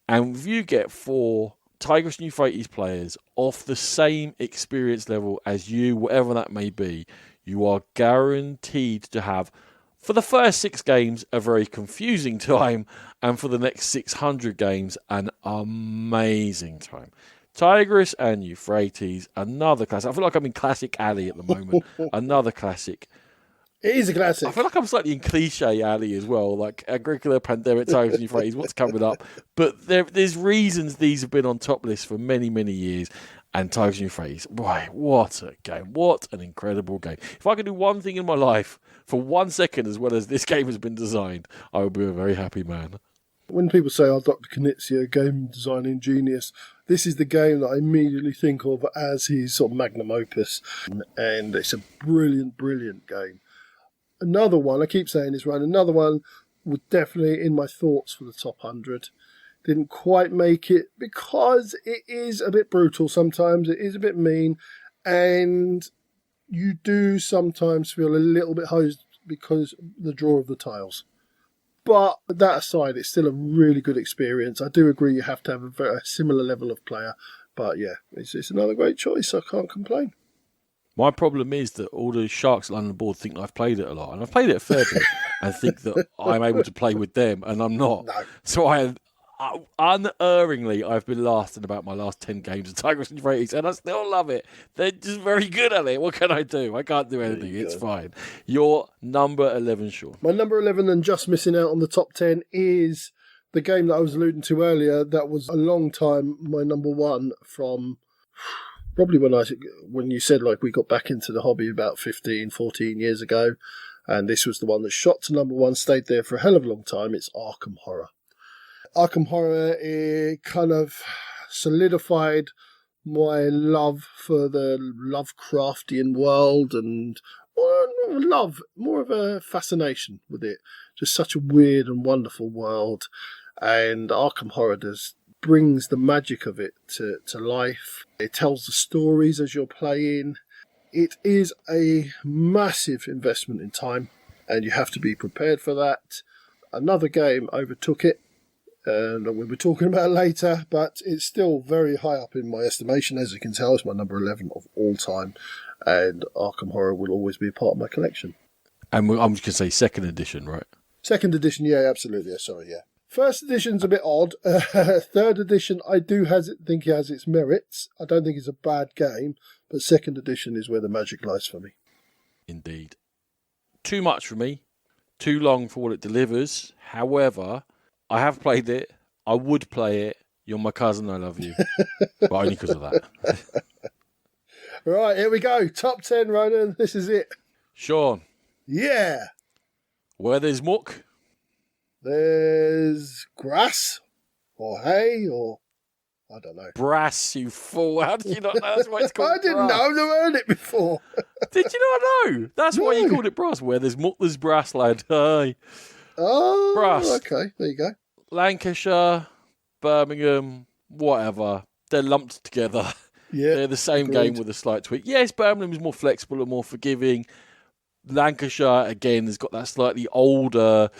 And if you get 4 Tigris and Euphrates players off the same experience level as you, whatever that may be, you are guaranteed to have, for the first 6 games, a very confusing time, and for the next 600 games, an amazing time. Tigris and Euphrates, another classic. I feel like I'm in Classic Alley at the moment. Another classic. It is a classic. I feel like I'm slightly in Cliche Alley as well, like Agricola, Pandemic, Tigris and Euphrates, what's coming up. But there's reasons these have been on top lists for many, many years. And Tigris and Euphrates, boy, what a game. What an incredible game. If I could do one thing in my life for 1 second as well as this game has been designed, I would be a very happy man. When people say, Dr. Knizia, game designing genius, this is the game that I immediately think of as his sort of magnum opus. And it's a brilliant, brilliant game. Another one, I keep saying this, right? Another one was definitely in my thoughts for the top 100. Didn't quite make it because it is a bit brutal sometimes. It is a bit mean. And you do sometimes feel a little bit hosed because of the draw of the tiles. But that aside, it's still a really good experience. I do agree you have to have a very similar level of player. But yeah, it's another great choice. I can't complain. My problem is that all the sharks on the board think I've played it a lot. And I've played it a fair bit and think that I'm able to play with them, and I'm not. No. So unerringly, I've been last in about my last 10 games of Tigris and Euphrates, and I still love it. They're just very good at it. What can I do? I can't do anything. It's fine. Your number 11, Sean. My number 11, and just missing out on the top 10, is the game that I was alluding to earlier. That was a long time my number 1 from probably when you said like we got back into the hobby about 15, 14 years ago. And this was the one that shot to number 1, stayed there for a hell of a long time. It's Arkham Horror. Arkham Horror, it kind of solidified my love for the Lovecraftian world, and love, more of a fascination with it. Just such a weird and wonderful world. And Arkham Horror brings the magic of it to life. It tells the stories as you're playing. It is a massive investment in time, and you have to be prepared for that. Another game overtook it, and we'll be talking about it later, but it's still very high up in my estimation. As you can tell, it's my number 11 of all time, and Arkham Horror will always be a part of my collection. And I'm just going to say second edition, right? Second edition, yeah, absolutely. Yeah, sorry, yeah. First edition's a bit odd. Third edition, I do think it has its merits. I don't think it's a bad game, but second edition is where the magic lies for me. Indeed. Too much for me. Too long for what it delivers. However, I have played it. I would play it. You're my cousin, I love you. But only because of that. Right, here we go. Top 10, Ronan. This is it. Sean. Yeah. Where there's muck. There's grass or hay or I don't know. Brass, you fool. How did you not know that's what it's called? I didn't know. I've never heard it before. Did you not know? That's why you called it brass. Where there's muck, there's brass, lad. Aye. Oh, Brass. Okay. There you go. Lancashire, Birmingham, whatever. They're lumped together. Yeah. They're the same agreed. game with a slight tweak. Yes, Birmingham is more flexible and more forgiving. Lancashire, again, has got that slightly older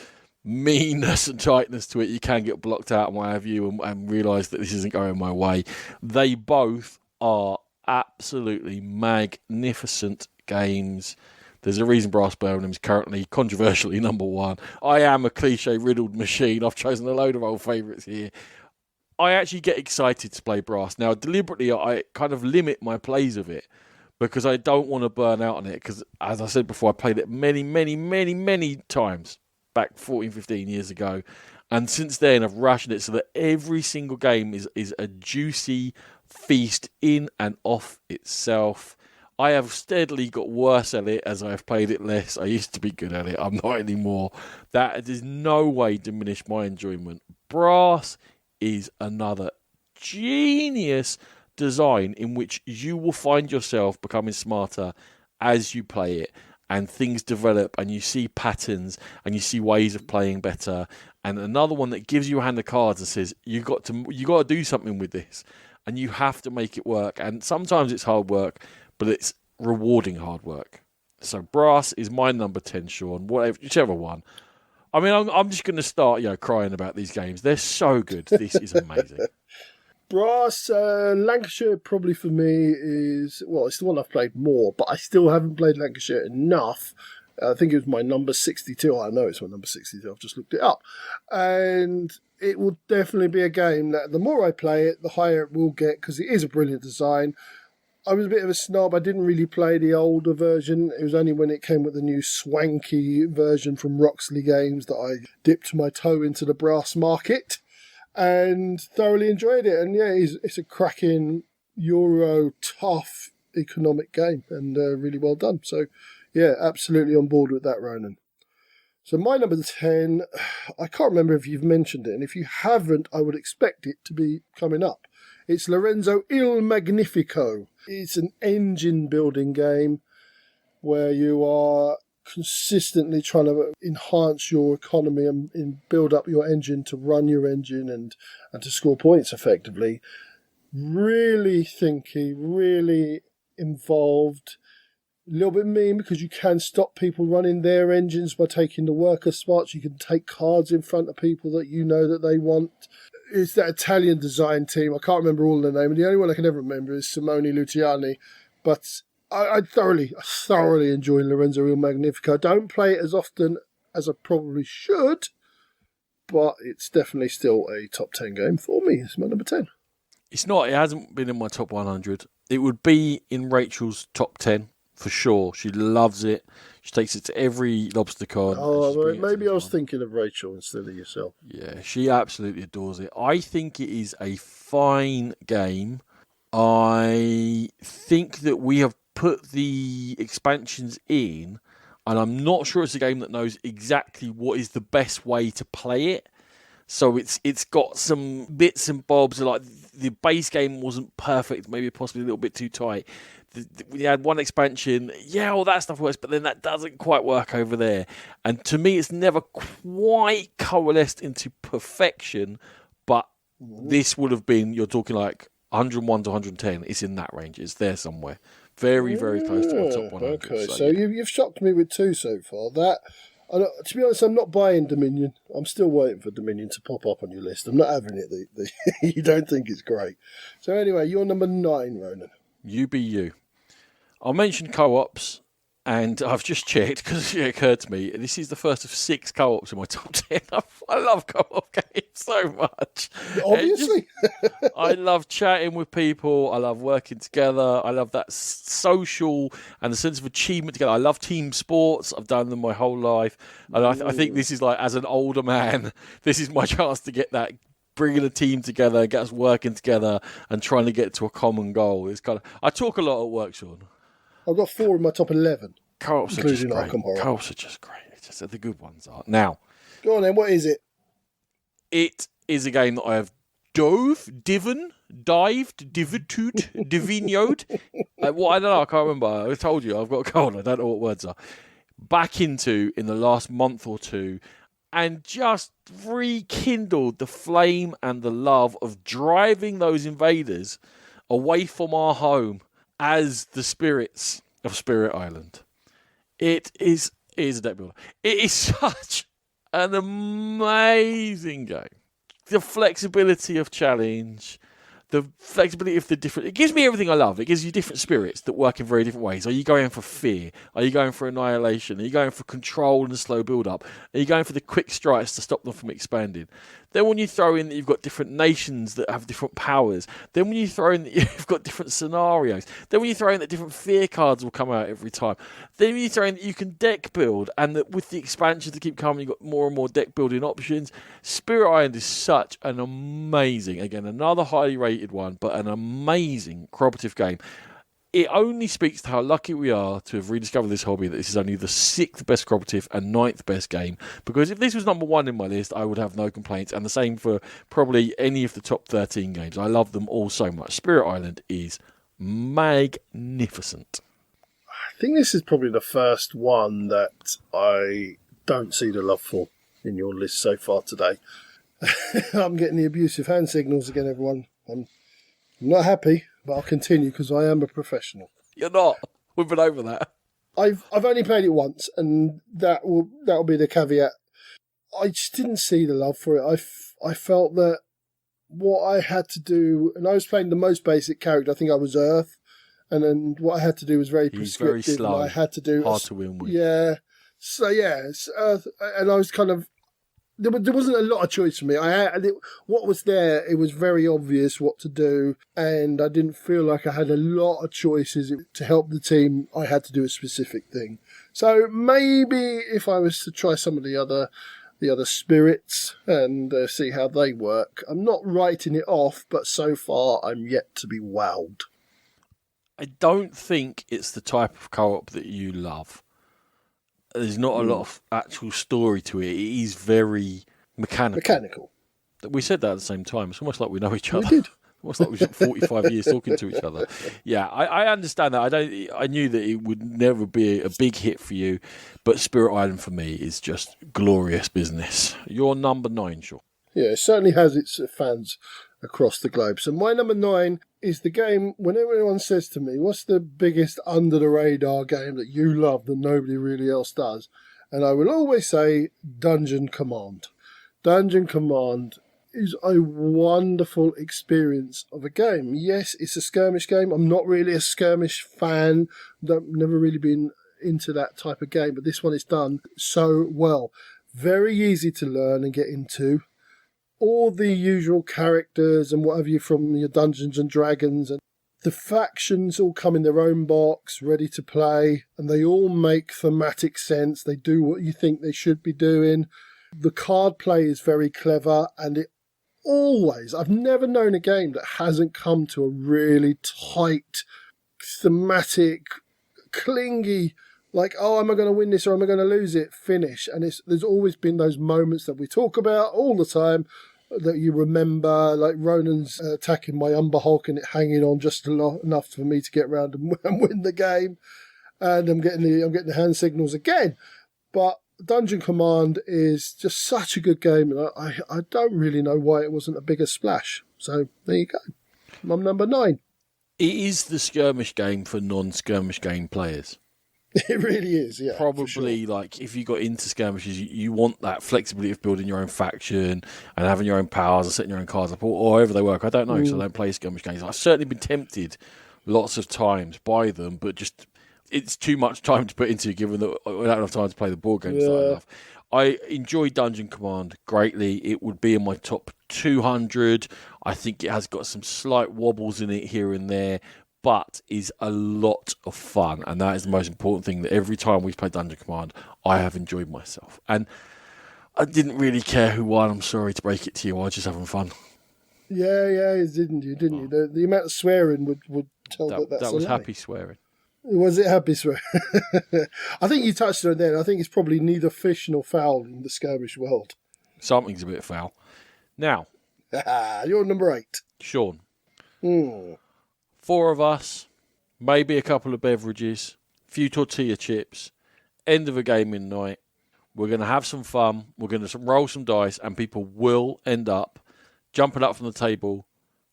meanness and tightness to it. You can get blocked out and what have you and realise that this isn't going my way. They both are absolutely magnificent games. There's a reason Brass Birmingham is currently controversially number one. I am a cliche-riddled machine. I've chosen a load of old favourites here. I actually get excited to play Brass. Now, deliberately, I kind of limit my plays of it because I don't want to burn out on it because, as I said before, I played it many times back 14, 15 years ago. And since then, I've rationed it so that every single game is a juicy feast in and off itself. I have steadily got worse at it as I have played it less. I used to be good at it. I'm not anymore. That has no way diminished my enjoyment. Brass is another genius design in which you will find yourself becoming smarter as you play it. And things develop and you see patterns and you see ways of playing better. And another one that gives you a hand of cards and says, you got to do something with this and you have to make it work. And sometimes it's hard work, but it's rewarding hard work. So Brass is my number 10, Sean, whichever one. I mean, I'm just going to start, crying about these games. They're so good. This is amazing. Brass, Lancashire probably for me is, well, it's the one I've played more, but I still haven't played Lancashire enough. I think it was my number 62. I know it's my number 62. I've just looked it up. And it will definitely be a game that the more I play it, the higher it will get because it is a brilliant design. I was a bit of a snob. I didn't really play the older version. It was only when it came with the new swanky version from Roxley Games that I dipped my toe into the brass market and thoroughly enjoyed it. And yeah, it's a cracking Euro tough economic game and really well done. So yeah, absolutely on board with that, Ronan. So my number 10, I can't remember if you've mentioned it, and if you haven't, I would expect it to be coming up. It's Lorenzo Il Magnifico. It's an engine building game where you are consistently trying to enhance your economy and build up your engine to run your engine and to score points effectively. Really thinky, really involved. A little bit mean because you can stop people running their engines by taking the worker spots. You can take cards in front of people that you know that they want. It's that Italian design team. I can't remember all their name. And the only one I can ever remember is Simone Luciani. But I thoroughly enjoy Lorenzo Il Magnifico. I don't play it as often as I probably should, but it's definitely still a top 10 game for me. It's my number 10. It's not. It hasn't been in my top 100. It would be in Rachel's top 10 for sure. She loves it. She takes it to every lobster con. Oh, maybe I was thinking of Rachel instead of yourself. Yeah, she absolutely adores it. I think it is a fine game. I think that we have put the expansions in, and I'm not sure it's a game that knows exactly what is the best way to play it. So it's got some bits and bobs. Like the base game wasn't perfect, maybe possibly a little bit too tight. We had one expansion, all that stuff works, but then that doesn't quite work over there. And to me, it's never quite coalesced into perfection, but this would have been, you're talking like 101 to 110. It's in that range. It's there somewhere. Very, very close to my top 100. Okay, so you've shocked me with two so far. To be honest, I'm not buying Dominion. I'm still waiting for Dominion to pop up on your list. I'm not having it. You don't think it's great. So anyway, you're number 9, Ronan. You be you. I'll mention co-ops. And I've just checked because it occurred to me, this is the first of 6 co-ops in my top 10. I love co-op games so much. Obviously. I love chatting with people. I love working together. I love that social and the sense of achievement together. I love team sports. I've done them my whole life. And I think this is like, as an older man, this is my chance to get that, bringing a team together, get us working together and trying to get to a common goal. It's kind of, I talk a lot at work, Sean. I've got 4 in my top 11. Co-ops are just great. Arkham Horror. Co-ops are just great. It's just the good ones are. Now, go on then. What is it? It is a game that I have dived, divinoed. Well, I don't know. I can't remember. I told you I've got a cold. I don't know what words are. Back into in the last month or two, and just rekindled the flame and the love of driving those invaders away from our home as the spirits of Spirit Island. It is a deck builder. It is such an amazing game. The flexibility of challenge, the flexibility of the different... It gives me everything I love. It gives you different spirits that work in very different ways. Are you going for fear? Are you going for annihilation? Are you going for control and slow build-up? Are you going for the quick strikes to stop them from expanding? Then when you throw in that you've got different nations that have different powers, then when you throw in that you've got different scenarios, then when you throw in that different fear cards will come out every time, then when you throw in that you can deck build, and that with the expansions that keep coming, you've got more and more deck building options. Spirit Island is such an amazing, again, another highly rated one, but an amazing cooperative game. It only speaks to how lucky we are to have rediscovered this hobby, that this is only the 6th best cooperative and 9th best game. Because if this was number 1 in my list, I would have no complaints. And the same for probably any of the top 13 games. I love them all so much. Spirit Island is magnificent. I think this is probably the first one that I don't see the love for in your list so far today. I'm getting the abusive hand signals again, everyone. I'm not happy, but I'll continue because I am a professional. You're not. We've been over that. I've only played it once, and that'll be the caveat. I just didn't see the love for it. I felt that what I had to do, and I was playing the most basic character. I think I was Earth, and then what I had to do was very prescriptive. He's very slow. And I had to do hard to win with. Yeah. So yeah, it's Earth, and I was kind of. There wasn't a lot of choice for me. What was there, it was very obvious what to do, and I didn't feel like I had a lot of choices to help the team. I had to do a specific thing. So maybe if I was to try some of the other spirits and see how they work, I'm not writing it off, but so far I'm yet to be wowed. I don't think it's the type of co-op that you love. There's not a lot of actual story to it. It is very mechanical. We said that at the same time. It's almost like we know each other. We did. Almost like we've spent 45 years talking to each other. Yeah, I understand that. I knew that it would never be a big hit for you, but Spirit Island for me is just glorious business. You're number 9, Sean. Yeah, it certainly has its fans across the globe. So my number 9 is the game, when everyone says to me, what's the biggest under-the-radar game that you love that nobody really else does? And I will always say Dungeon Command. Dungeon Command is a wonderful experience of a game. Yes, it's a skirmish game. I'm not really a skirmish fan. Never really been into that type of game, but this one is done so well. Very easy to learn and get into. All the usual characters and what have you from your Dungeons and Dragons, and the factions all come in their own box, ready to play, and they all make thematic sense. They do what you think they should be doing. The card play is very clever, and it always, I've never known a game that hasn't come to a really tight, thematic, clingy, like, oh, am I going to win this or am I going to lose it? Finish. And there's always been those moments that we talk about all the time that you remember, like Ronan's attacking my Umber Hulk and it hanging on just enough for me to get around and win the game. And I'm getting the hand signals again. But Dungeon Command is just such a good game, and I don't really know why it wasn't a bigger splash. So there you go. I'm number 9. It is the skirmish game for non-skirmish game players. It really is, yeah. Probably, sure. Like, if you got into skirmishes, you want that flexibility of building your own faction and having your own powers and setting your own cards up, or however they work. I don't know, because I don't play skirmish games. I've certainly been tempted lots of times by them, but just it's too much time to put into, given that I don't have time to play the board games that I love. I enjoy Dungeon Command greatly. It would be in my top 200. I think it has got some slight wobbles in it here and there, but is a lot of fun. And that is the most important thing, that every time we've played Dungeon Command, I have enjoyed myself. And I didn't really care who won. I'm sorry to break it to you. I was just having fun. Yeah, didn't you? The amount of swearing would tell that's that was a lie. happy swearing. Was it happy swearing? I think you touched on it then. I think it's probably neither fish nor fowl in the skirmish world. Something's a bit foul. Now, you're number 8. Sean. 4 of us, maybe a couple of beverages, few tortilla chips, end of a gaming night. We're going to have some fun. We're going to roll some dice, and people will end up jumping up from the table,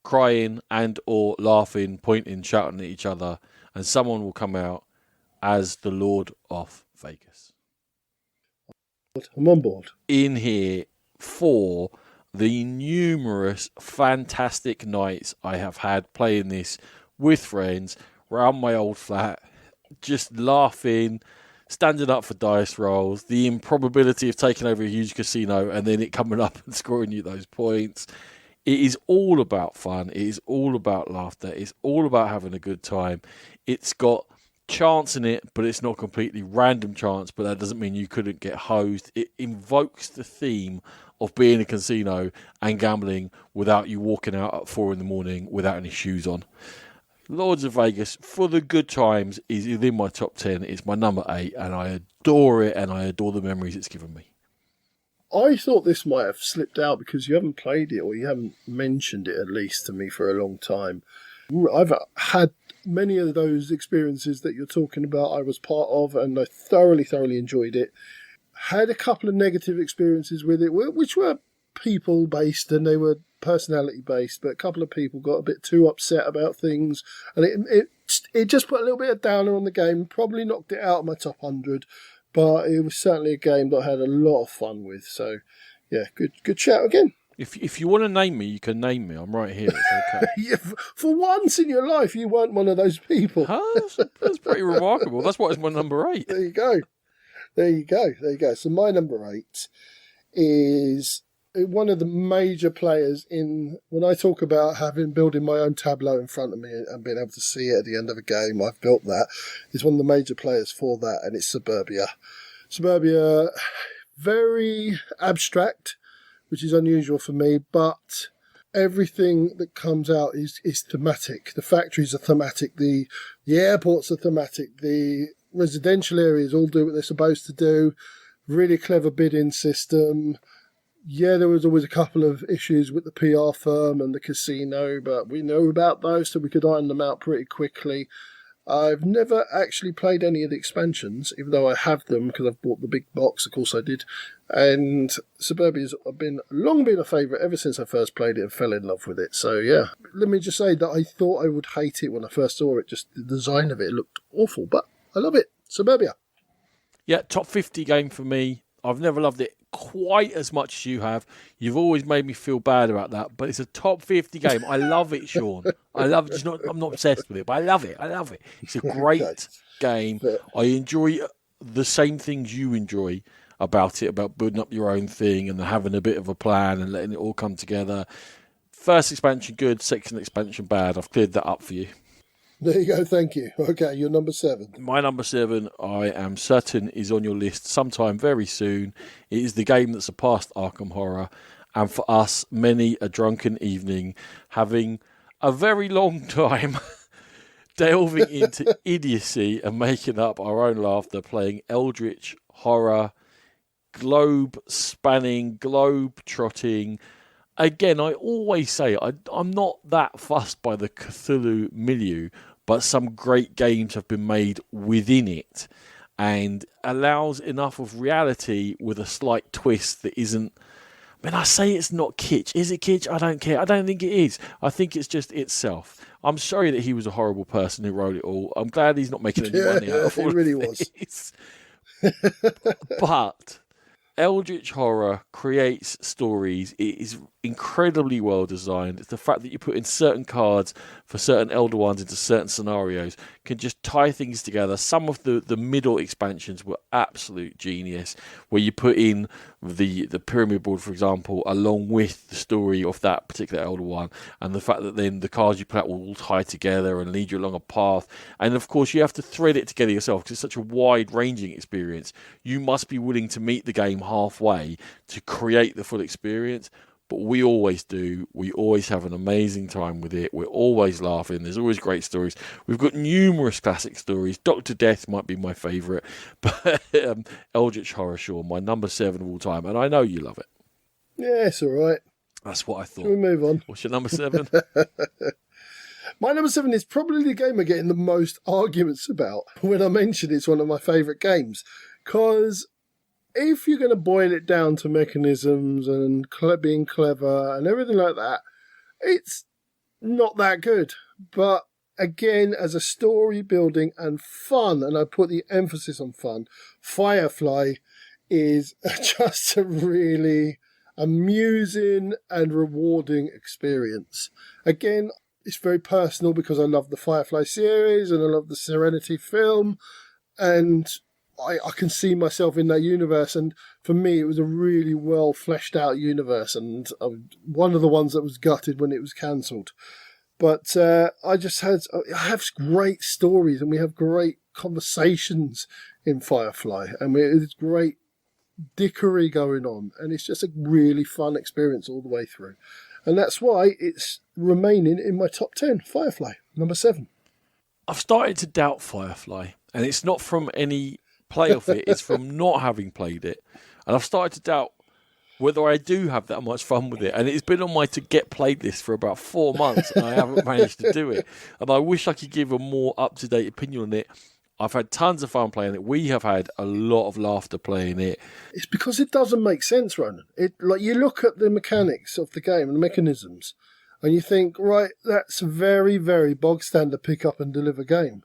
crying and or laughing, pointing, shouting at each other, and someone will come out as the Lord of Vegas. I'm on board. In here for the numerous fantastic nights I have had playing this with friends round my old flat, just laughing, standing up for dice rolls, the improbability of taking over a huge casino and then it coming up and scoring you those points. It is all about fun. It is all about laughter. It's all about having a good time. It's got chance in it, but it's not completely random chance, but that doesn't mean you couldn't get hosed. It invokes the theme of being a casino and gambling without you walking out at 4 a.m. without any shoes on. Lords of Vegas, for the good times, is within my top 10. It's my number 8, and I adore it, and I adore the memories it's given me. I thought this might have slipped out because you haven't played it, or you haven't mentioned it, at least to me, for a long time. I've had many of those experiences that you're talking about. I was part of, and I thoroughly enjoyed it. Had a couple of negative experiences with it, which were people-based and they were personality-based, but a couple of people got a bit too upset about things, and it just put a little bit of downer on the game. Probably knocked it out of my top 100. But it was certainly a game that I had a lot of fun with. So, yeah, good shout again. If you want to name me, you can name me. I'm right here. It's okay. Yeah, for once in your life, you weren't one of those people. That's pretty remarkable. That's why it's my number 8. There you go. So my number 8 is one of the major players in, when I talk about building my own tableau in front of me and being able to see it at the end of a game, I've built that. It's one of the major players for that, and it's Suburbia. Suburbia, very abstract, which is unusual for me, but everything that comes out is thematic. The factories are thematic, the airports are thematic, the residential areas all do what they're supposed to do. Really clever bidding system. Yeah, there was always a couple of issues with the PR firm and the casino, but we know about those, so we could iron them out pretty quickly. I've never actually played any of the expansions, even though I have them because I've bought the big box, of course I did. And Suburbia's long been a favourite ever since I first played it and fell in love with it. So yeah, let me just say that I thought I would hate it when I first saw it. Just the design of it looked awful, but I love it. Suburbia. Yeah, top 50 game for me. I've never loved it quite as much as you have. You've always made me feel bad about that, but it's a top 50 game. I love it, Sean. I love it. I'm not obsessed with it, but I love it. It's a great game. I enjoy the same things you enjoy about it, about building up your own thing and having a bit of a plan and letting it all come together. First expansion good, second expansion bad. I've cleared that up for you. There you go, thank you. Okay, you're number 7. My number 7, I am certain, is on your list sometime very soon. It is the game that surpassed Arkham Horror, and for us, many a drunken evening, having a very long time delving into idiocy and making up our own laughter, playing Eldritch Horror, globe-spanning, globe-trotting. Again, I always say I'm not that fussed by the Cthulhu milieu, but some great games have been made within it and allows enough of reality with a slight twist that isn't... I mean, I say it's not kitsch. Is it kitsch? I don't care. I don't think it is. I think it's just itself. I'm sorry that he was a horrible person who wrote it all. I'm glad he's not making any money out of all it really of this. Was. But Eldritch Horror creates stories. It is incredibly well designed. It's the fact that you put in certain cards for certain Elder Ones into certain scenarios can just tie things together. Some of the middle expansions were absolute genius, where you put in the pyramid board, for example, along with the story of that particular Elder One, and the fact that then the cards you play out will all tie together and lead you along a path. And of course, you have to thread it together yourself because it's such a wide-ranging experience. You must be willing to meet the game halfway to create the full experience. But we always do. We always have an amazing time with it. We're always laughing. There's always great stories. We've got numerous classic stories. Dr. Death might be my favourite, but Eldritch Horror, Sean, my number 7 of all time. And I know you love it. Yeah, it's all right. That's what I thought. Shall we move on? What's your number 7? My number 7 is probably the game I'm getting the most arguments about when I mention it's one of my favourite games. Because if you're going to boil it down to mechanisms and being clever and everything like that, it's not that good. But again, as a story building and fun, and I put the emphasis on fun, Firefly is just a really amusing and rewarding experience. Again, it's very personal because I love the Firefly series and I love the Serenity film, and I can see myself in that universe, and for me it was a really well fleshed out universe, and one of the ones that was gutted when it was cancelled. But I have great stories, and we have great conversations in Firefly, and there's great dickery going on, and it's just a really fun experience all the way through. And that's why it's remaining in my top 10, Firefly, number 7. I've started to doubt Firefly, and it's not from any play of it, it's from not having played it. And I've started to doubt whether I do have that much fun with it. And it's been on my to get played list for about 4 months, and I haven't managed to do it. And I wish I could give a more up-to-date opinion on it. I've had tons of fun playing it. We have had a lot of laughter playing it. It's because it doesn't make sense, Ronan. Like, you look at the mechanics of the game and the mechanisms, and you think, right, that's a very, very bog standard pick up and deliver game.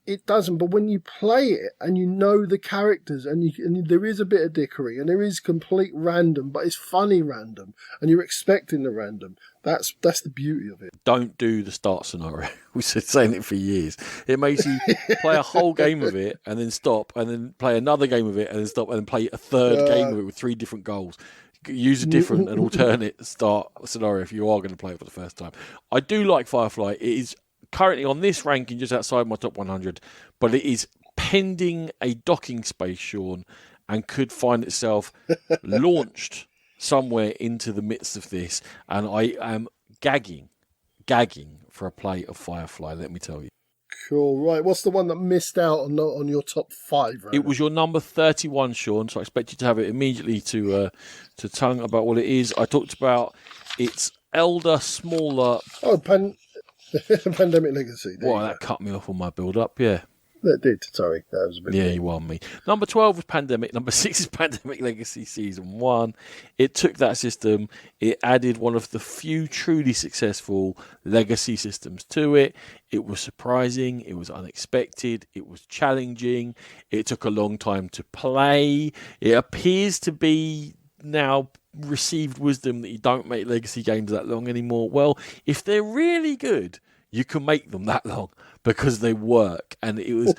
It doesn't, but when you play it and you know the characters, and there is a bit of dickery and there is complete random, but it's funny random, and you're expecting the random. That's the beauty of it. Don't do the start scenario. We've been saying it for years. It makes you play a whole game of it and then stop, and then play another game of it and then stop, and then play a third game of it with 3 different goals. Use a different and alternate start scenario if you are going to play it for the first time. I do like Firefly. It is currently on this ranking just outside my top 100, but it is pending a docking space, Sean, and could find itself launched somewhere into the midst of this. And I am gagging for a play of Firefly, let me tell you. Cool. Right, what's the one that missed out on your top 5? Ronan? It was your number 31, Sean, so I expect you to have it immediately to tongue about what it is. I talked about its elder, smaller... Pandemic Legacy. Well, that cut me off on my build-up, yeah. That did, sorry. That was a bit... Yeah, you won me. Number 12 was Pandemic. Number 6 is Pandemic Legacy Season 1. It took that system. It added one of the few truly successful legacy systems to it. It was surprising. It was unexpected. It was challenging. It took a long time to play. It appears to be now received wisdom that you don't make legacy games that long anymore. Well, if they're really good, you can make them that long because they work. And it was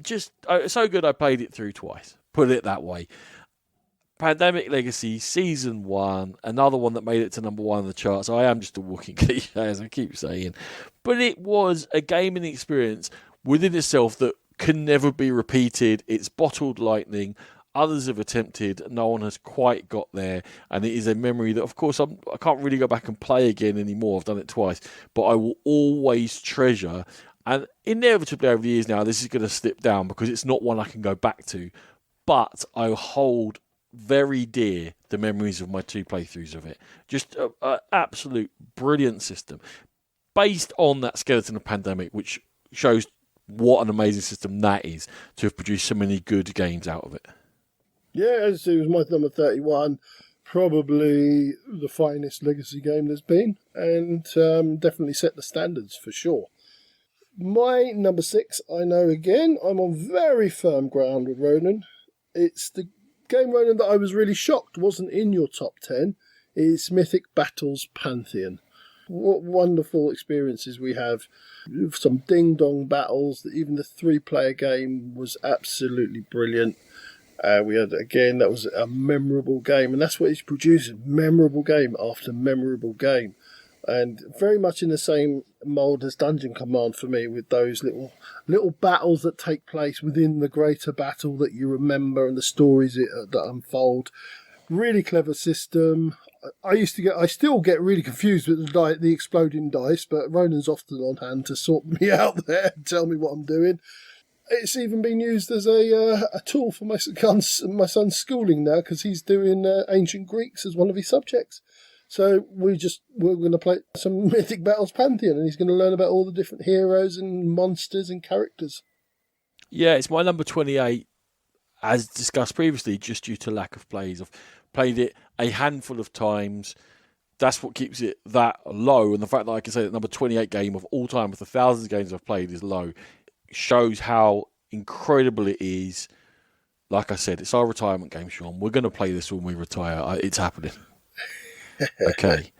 just so good I played it through twice, put it that way. Pandemic Legacy Season 1, another one that made it to number 1 on the charts. I am just a walking cliche, as I keep saying. But it was a gaming experience within itself that can never be repeated. It's bottled lightning. Others have attempted. No one has quite got there. And it is a memory that, of course, I can't really go back and play again anymore. I've done it twice. But I will always treasure. And inevitably over the years now, this is going to slip down because it's not one I can go back to. But I hold very dear the memories of my 2 playthroughs of it. Just an absolute brilliant system. Based on that Skeleton of Pandemic, which shows what an amazing system that is to have produced so many good games out of it. Yeah, as it was my number 31, probably the finest legacy game there's been, and definitely set the standards for sure. My number 6, I know again, I'm on very firm ground with Ronan. It's the game, Ronan, that I was really shocked wasn't in your top 10. is Mythic Battles Pantheon. What wonderful experiences we have. Some ding-dong battles. Even the 3-player game was absolutely brilliant. We had, again, that was a memorable game, and that's what it's producing, memorable game after memorable game. And very much in the same mould as Dungeon Command for me, with those little battles that take place within the greater battle that you remember and the stories that unfold. Really clever system. I still get really confused with the exploding dice, but Ronan's often on hand to sort me out there and tell me what I'm doing. It's even been used as a tool for my son's schooling now, because he's doing ancient Greeks as one of his subjects. So we're going to play some Mythic Battles Pantheon, and he's going to learn about all the different heroes and monsters and characters. Yeah, it's my number 28, as discussed previously, just due to lack of plays. I've played it a handful of times. That's what keeps it that low. And the fact that I can say that number 28 game of all time, with the thousands of games I've played, is low, shows how incredible it is. Like I said, it's our retirement game, Sean. We're going to play this when we retire. It's happening. Okay.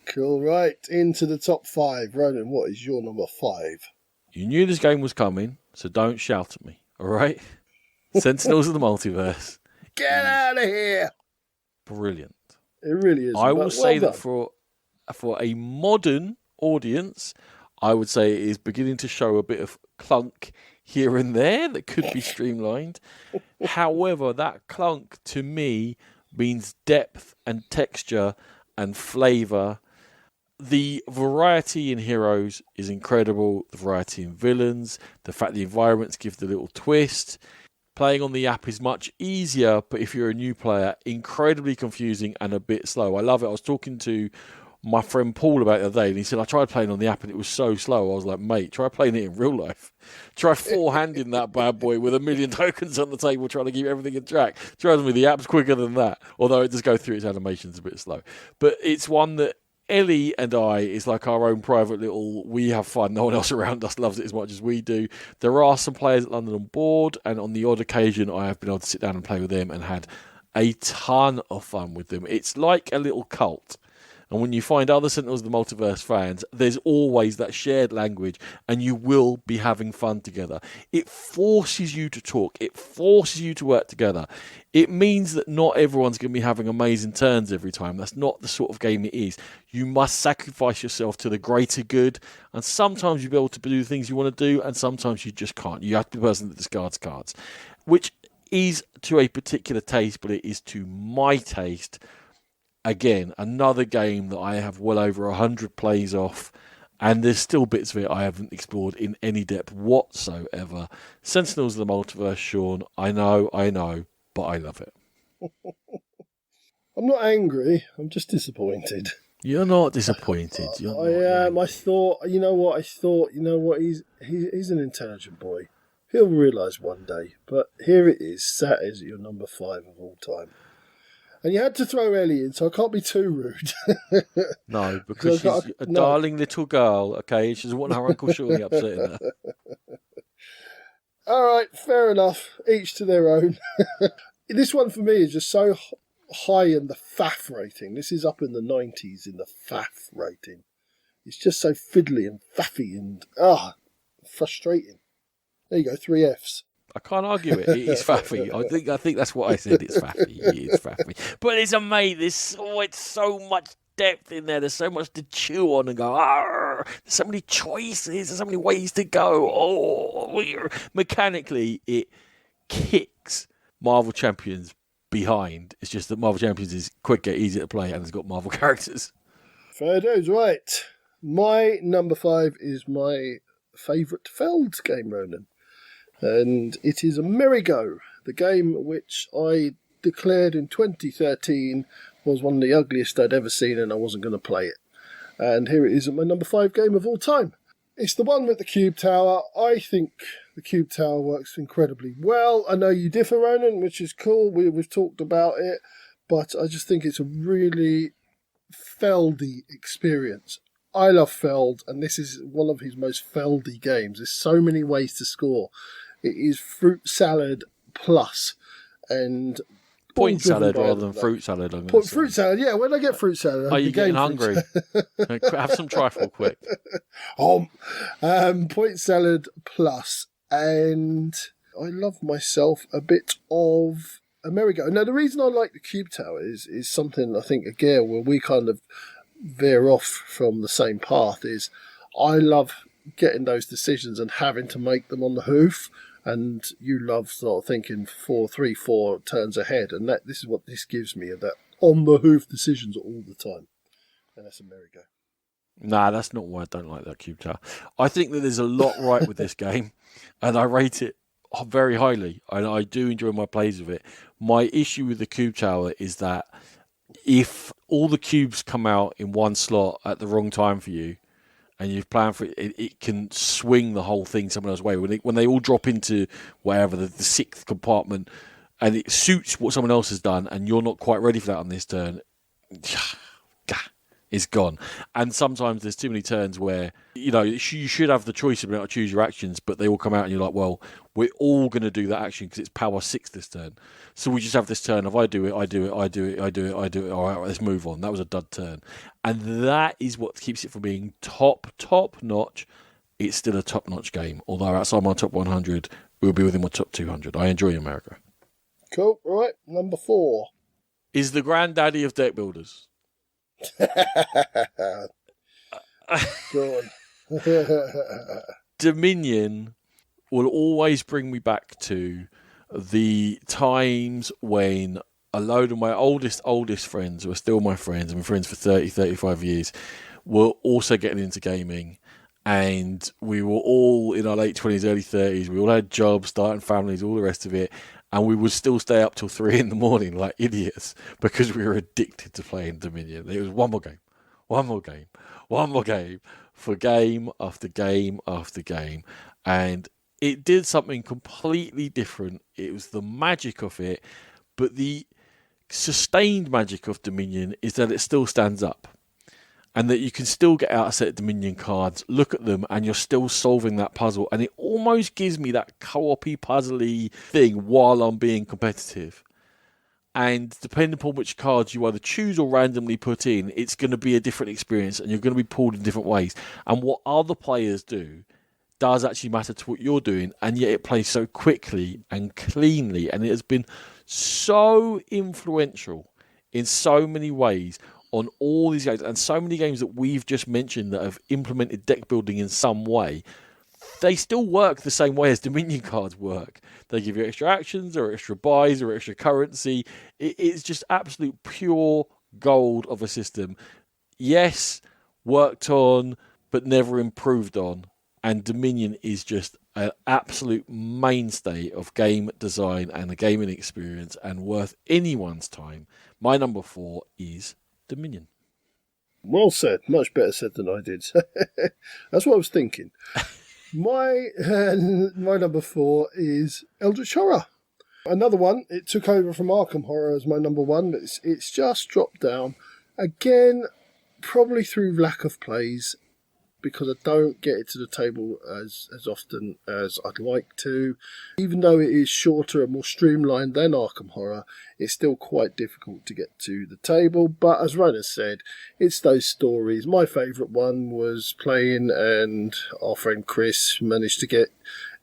Cool, right. Into the top 5. Ronan, what is your number 5? You knew this game was coming, so don't shout at me, all right? Sentinels of the Multiverse. Get out of here! Brilliant. It really is. I will say that for a modern audience, I would say it is beginning to show a bit of clunk here and there that could be streamlined. However, that clunk to me means depth and texture and flavour. The variety in heroes is incredible. The variety in villains, the fact the environments give the little twist. Playing on the app is much easier, but if you're a new player, incredibly confusing and a bit slow. I love it. I was talking to my friend Paul about it the other day, and he said, I tried playing on the app and it was so slow. I was like, mate, try playing it in real life. Try four-handing that bad boy with 1 million tokens on the table trying to keep everything in track. Trust me, the app's quicker than that, although it does go through its animations a bit slow. But it's one that Ellie and I is like our own private little, we have fun, no one else around us loves it as much as we do. There are some players at London on board, and on the odd occasion I have been able to sit down and play with them and had a ton of fun with them. It's like a little cult. And when you find other Sentinels of the Multiverse fans, there's always that shared language, and you will be having fun together. It forces you to talk. It forces you to work together. It means that not everyone's going to be having amazing turns every time. That's not the sort of game it is. You must sacrifice yourself to the greater good, and sometimes you'll be able to do the things you want to do, and sometimes you just can't. You have to be the person that discards cards, which is to a particular taste, but it is to my taste. Again, another game that I have well over 100 plays off, and there's still bits of it I haven't explored in any depth whatsoever. Sentinels of the Multiverse, Sean, I know, but I love it. I'm not angry, I'm just disappointed. You're not disappointed. I am. He's an intelligent boy. He'll realise one day, but here it is, sat as your number 5 of all time. And you had to throw Ellie in, so I can't be too rude. No, because she's a darling little girl, okay? She doesn't want her Uncle Shawnee upsetting her. All right, fair enough. Each to their own. This one for me is just so high in the FAF rating. This is up in the 90s in the FAF rating. It's just so fiddly and faffy and frustrating. There you go, 3 Fs. I can't argue it. It is faffy. I think that's what I said. It's faffy. It is faffy. But it's amazing. It's so much depth in there. There's so much to chew on and go. Arr! There's so many choices. There's so many ways to go. Oh, mechanically, it kicks Marvel Champions behind. It's just that Marvel Champions is quicker, easier to play, and it's got Marvel characters. Fair dues, right. My number 5 is my favourite Feld game, Ronan. And it is Amerigo, the game which I declared in 2013 was one of the ugliest I'd ever seen, and I wasn't going to play it. And here it is at my number 5 game of all time. It's the one with the Cube Tower. I think the Cube Tower works incredibly well. I know you differ, Ronan, which is cool. We've talked about it, but I just think it's a really Feldy experience. I love Feld, and this is one of his most Feldy games. There's so many ways to score. It is fruit salad plus, and Point driven salad by rather them, than though. fruit salad. I'm gonna say. Fruit salad, yeah. When I get fruit salad, Are you the getting game fruit hungry? Have some trifle quick. Point salad plus, and I love myself a bit of Amerigo. Now, the reason I like the Cube Tower is something I think again where we kind of veer off from the same path. Is I love getting those decisions and having to make them on the hoof, and you love sort of thinking 4 turns ahead, and this is what this gives me, that on the hoof decisions all the time, and that's Amerigo. Nah, that's not why I don't like that Cube Tower. I think that there's a lot right with this game, and I rate it very highly, and I do enjoy my plays of it. My issue with the Cube Tower is that if all the cubes come out in one slot at the wrong time for you, and you've planned for it, it can swing the whole thing someone else's way. When they all drop into wherever, the sixth compartment, and it suits what someone else has done, and you're not quite ready for that on this turn, it's gone. And sometimes there's too many turns where, you should have the choice of being able to choose your actions, but they all come out and you're like, well, we're all going to do that action because it's power 6 this turn. So we just have this turn of I do it, I do it, I do it, I do it, I do it. All right, let's move on. That was a dud turn. And that is what keeps it from being top notch. It's still a top notch game. Although outside my top 100, we'll be within my top 200. I enjoy America. Cool. All right, number 4. Is the granddaddy of deck builders. Go on. Dominion will always bring me back to the times when a load of my oldest friends, who are still my friends, I've been friends for 30, 35 years, were also getting into gaming. And we were all in our late 20s, early 30s. We all had jobs, starting families, all the rest of it. And we would still stay up till 3 a.m. like idiots because we were addicted to playing Dominion. It was one more game for game after game after game. And it did something completely different. It was the magic of it. But the sustained magic of Dominion is that it still stands up. And that you can still get out a set of Dominion cards, look at them, and you're still solving that puzzle. And it almost gives me that co-op-y, puzzly thing while I'm being competitive. And depending upon which cards you either choose or randomly put in, it's going to be a different experience, and you're going to be pulled in different ways. And what other players do does actually matter to what you're doing, and yet it plays so quickly and cleanly. And it has been so influential in so many ways on all these games, and so many games that we've just mentioned that have implemented deck building in some way. They still work the same way as Dominion cards work. They give you extra actions or extra buys or extra currency. It's just absolute pure gold of a system. Yes, worked on, but never improved on. And Dominion is just an absolute mainstay of game design and a gaming experience and worth anyone's time. My number 4 is Dominion. Well said. Much better said than I did. That's what I was thinking. My number 4 is Eldritch Horror. Another one. It took over from Arkham Horror as my number 1. It's just dropped down. Again, probably through lack of plays, because I don't get it to the table as often as I'd like to. Even though it is shorter and more streamlined than Arkham Horror, it's still quite difficult to get to the table. But as Ronan said, it's those stories. My favourite one was playing, and our friend Chris managed to get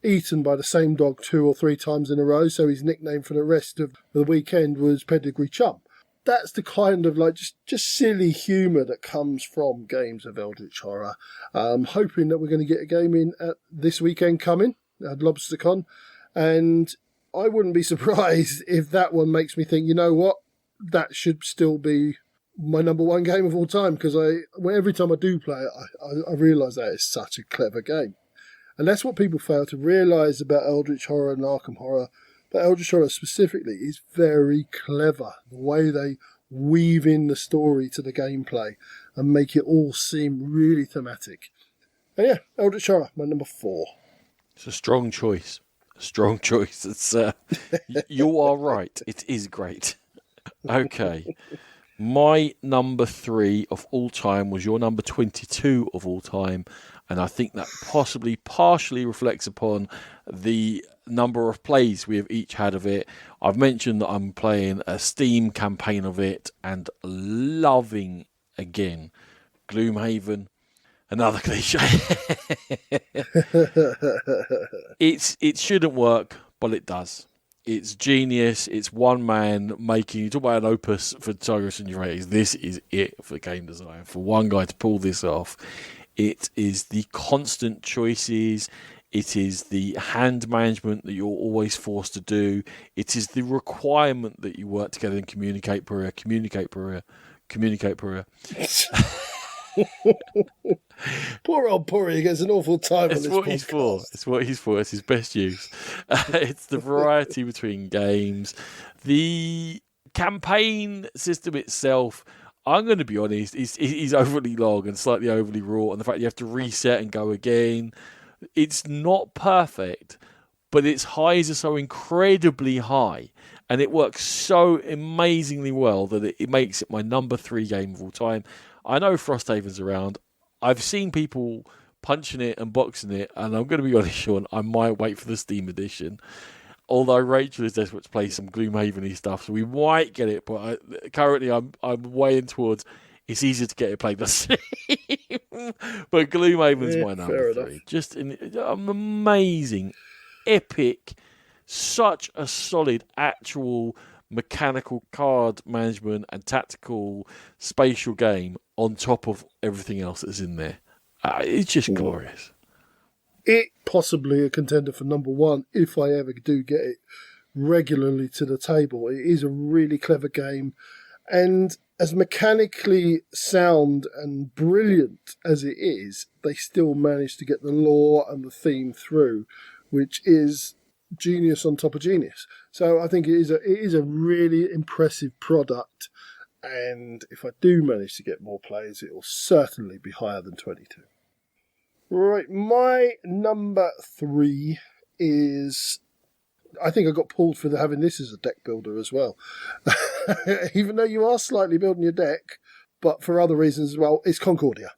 eaten by the same dog 2 or 3 times in a row, so his nickname for the rest of the weekend was Pedigree Chump. That's the kind of just silly humour that comes from games of Eldritch Horror. Hoping that we're going to get a game in at this weekend coming at LobsterCon, and I wouldn't be surprised if that one makes me think, you know what, that should still be my number 1 game of all time, because every time I do play it, I realise that it's such a clever game. And that's what people fail to realise about Eldritch Horror and Arkham Horror. But Eldritch Horror specifically is very clever. The way they weave in the story to the gameplay and make it all seem really thematic. And yeah, Eldritch Horror, my number 4. It's a strong choice. It's you are right. It is great. Okay. My number 3 of all time was your number 22 of all time, and I think that possibly partially reflects upon the number of plays we have each had of it. I've mentioned that I'm playing a Steam campaign of it and loving, again, Gloomhaven. Another cliche. It shouldn't work, but it does. It's genius. It's one man making. You talk about an opus for Tigris and Euphrates. This is it for game design. For one guy to pull this off, it is the constant choices. It is the hand management that you're always forced to do. It is the requirement that you work together and communicate, Perea. Poor old Puri, he gets an awful time on this podcast. It's what he's for. It's his best use. It's the variety between games. The campaign system itself, I'm going to be honest, is overly long and slightly overly raw. And the fact you have to reset and go again, it's not perfect, but its highs are so incredibly high. And it works so amazingly well that it makes it my number 3 game of all time. I know Frosthaven's around. I've seen people punching it and boxing it, and I'm going to be honest, Sean, I might wait for the Steam edition. Although Rachel is desperate to play some Gloomhaven-y stuff, so we might get it. But currently, I'm weighing towards it's easier to get it played on Steam. But Gloomhaven's my number 3. Just an amazing, epic, such a solid actual mechanical card management and tactical spatial game on top of everything else that's in there. It's just glorious. It possibly a contender for number 1 if I ever do get it regularly to the table. It is a really clever game, and as mechanically sound and brilliant as it is, they still manage to get the lore and the theme through, which is genius on top of genius. So I think it is a really impressive product, and if I do manage to get more plays, it will certainly be higher than 22. Right, my number 3 is, I think I got pulled for having this as a deck builder as well. Even though you are slightly building your deck, but for other reasons as well, it's Concordia.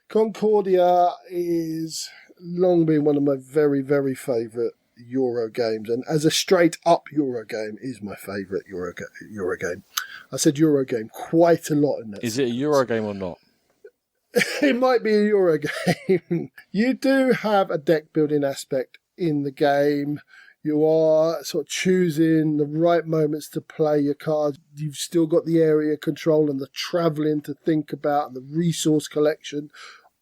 Concordia is long been one of my very, very favourite Euro games, and as a straight up Euro game is my favourite Euro game. I said Euro game quite a lot in that. Is it a Euro game or not? It might be a Euro game. You do have a deck building aspect in the game. You are sort of choosing the right moments to play your cards. You've still got the area control and the travelling to think about, and the resource collection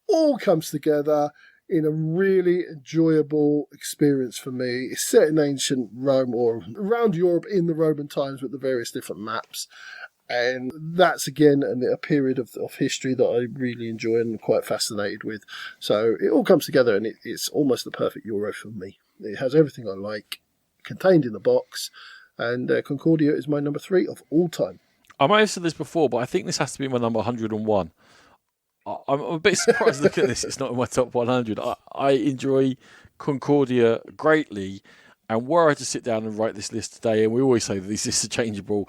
all comes together in a really enjoyable experience for me. It's set in ancient Rome or around Europe in the Roman times with the various different maps. And that's, again, a period of history that I really enjoy and am quite fascinated with. So it all comes together, and it's almost the perfect Euro for me. It has everything I like contained in the box, and Concordia is my number 3 of all time. I might have said this before, but I think this has to be my number 101. I'm a bit surprised looking at this. It's not in my top 100. I enjoy Concordia greatly. And were I to sit down and write this list today, and we always say that these lists are changeable,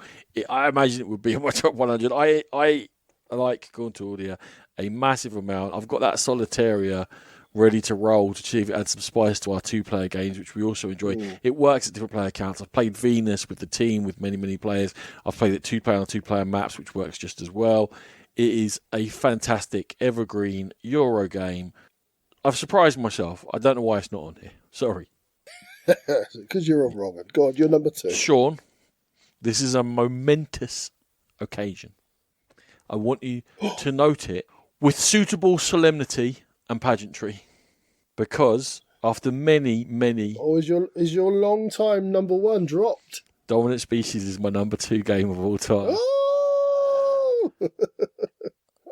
I imagine it would be in my top 100. I like Concordia a massive amount. I've got that Solitaria ready to roll to see if it adds some spice to our 2-player games, which we also enjoy. It works at different player counts. I've played Venus with the team with many, many players. I've played it 2-player on 2-player maps, which works just as well. It is a fantastic, evergreen Euro game. I've surprised myself. I don't know why it's not on here. Sorry. Because you're a Ronan. Go on, you're number 2. Sean, this is a momentous occasion. I want you to note it with suitable solemnity and pageantry, because after many... Oh, is your long time number 1 dropped? Dominant Species is my number 2 game of all time. Oh!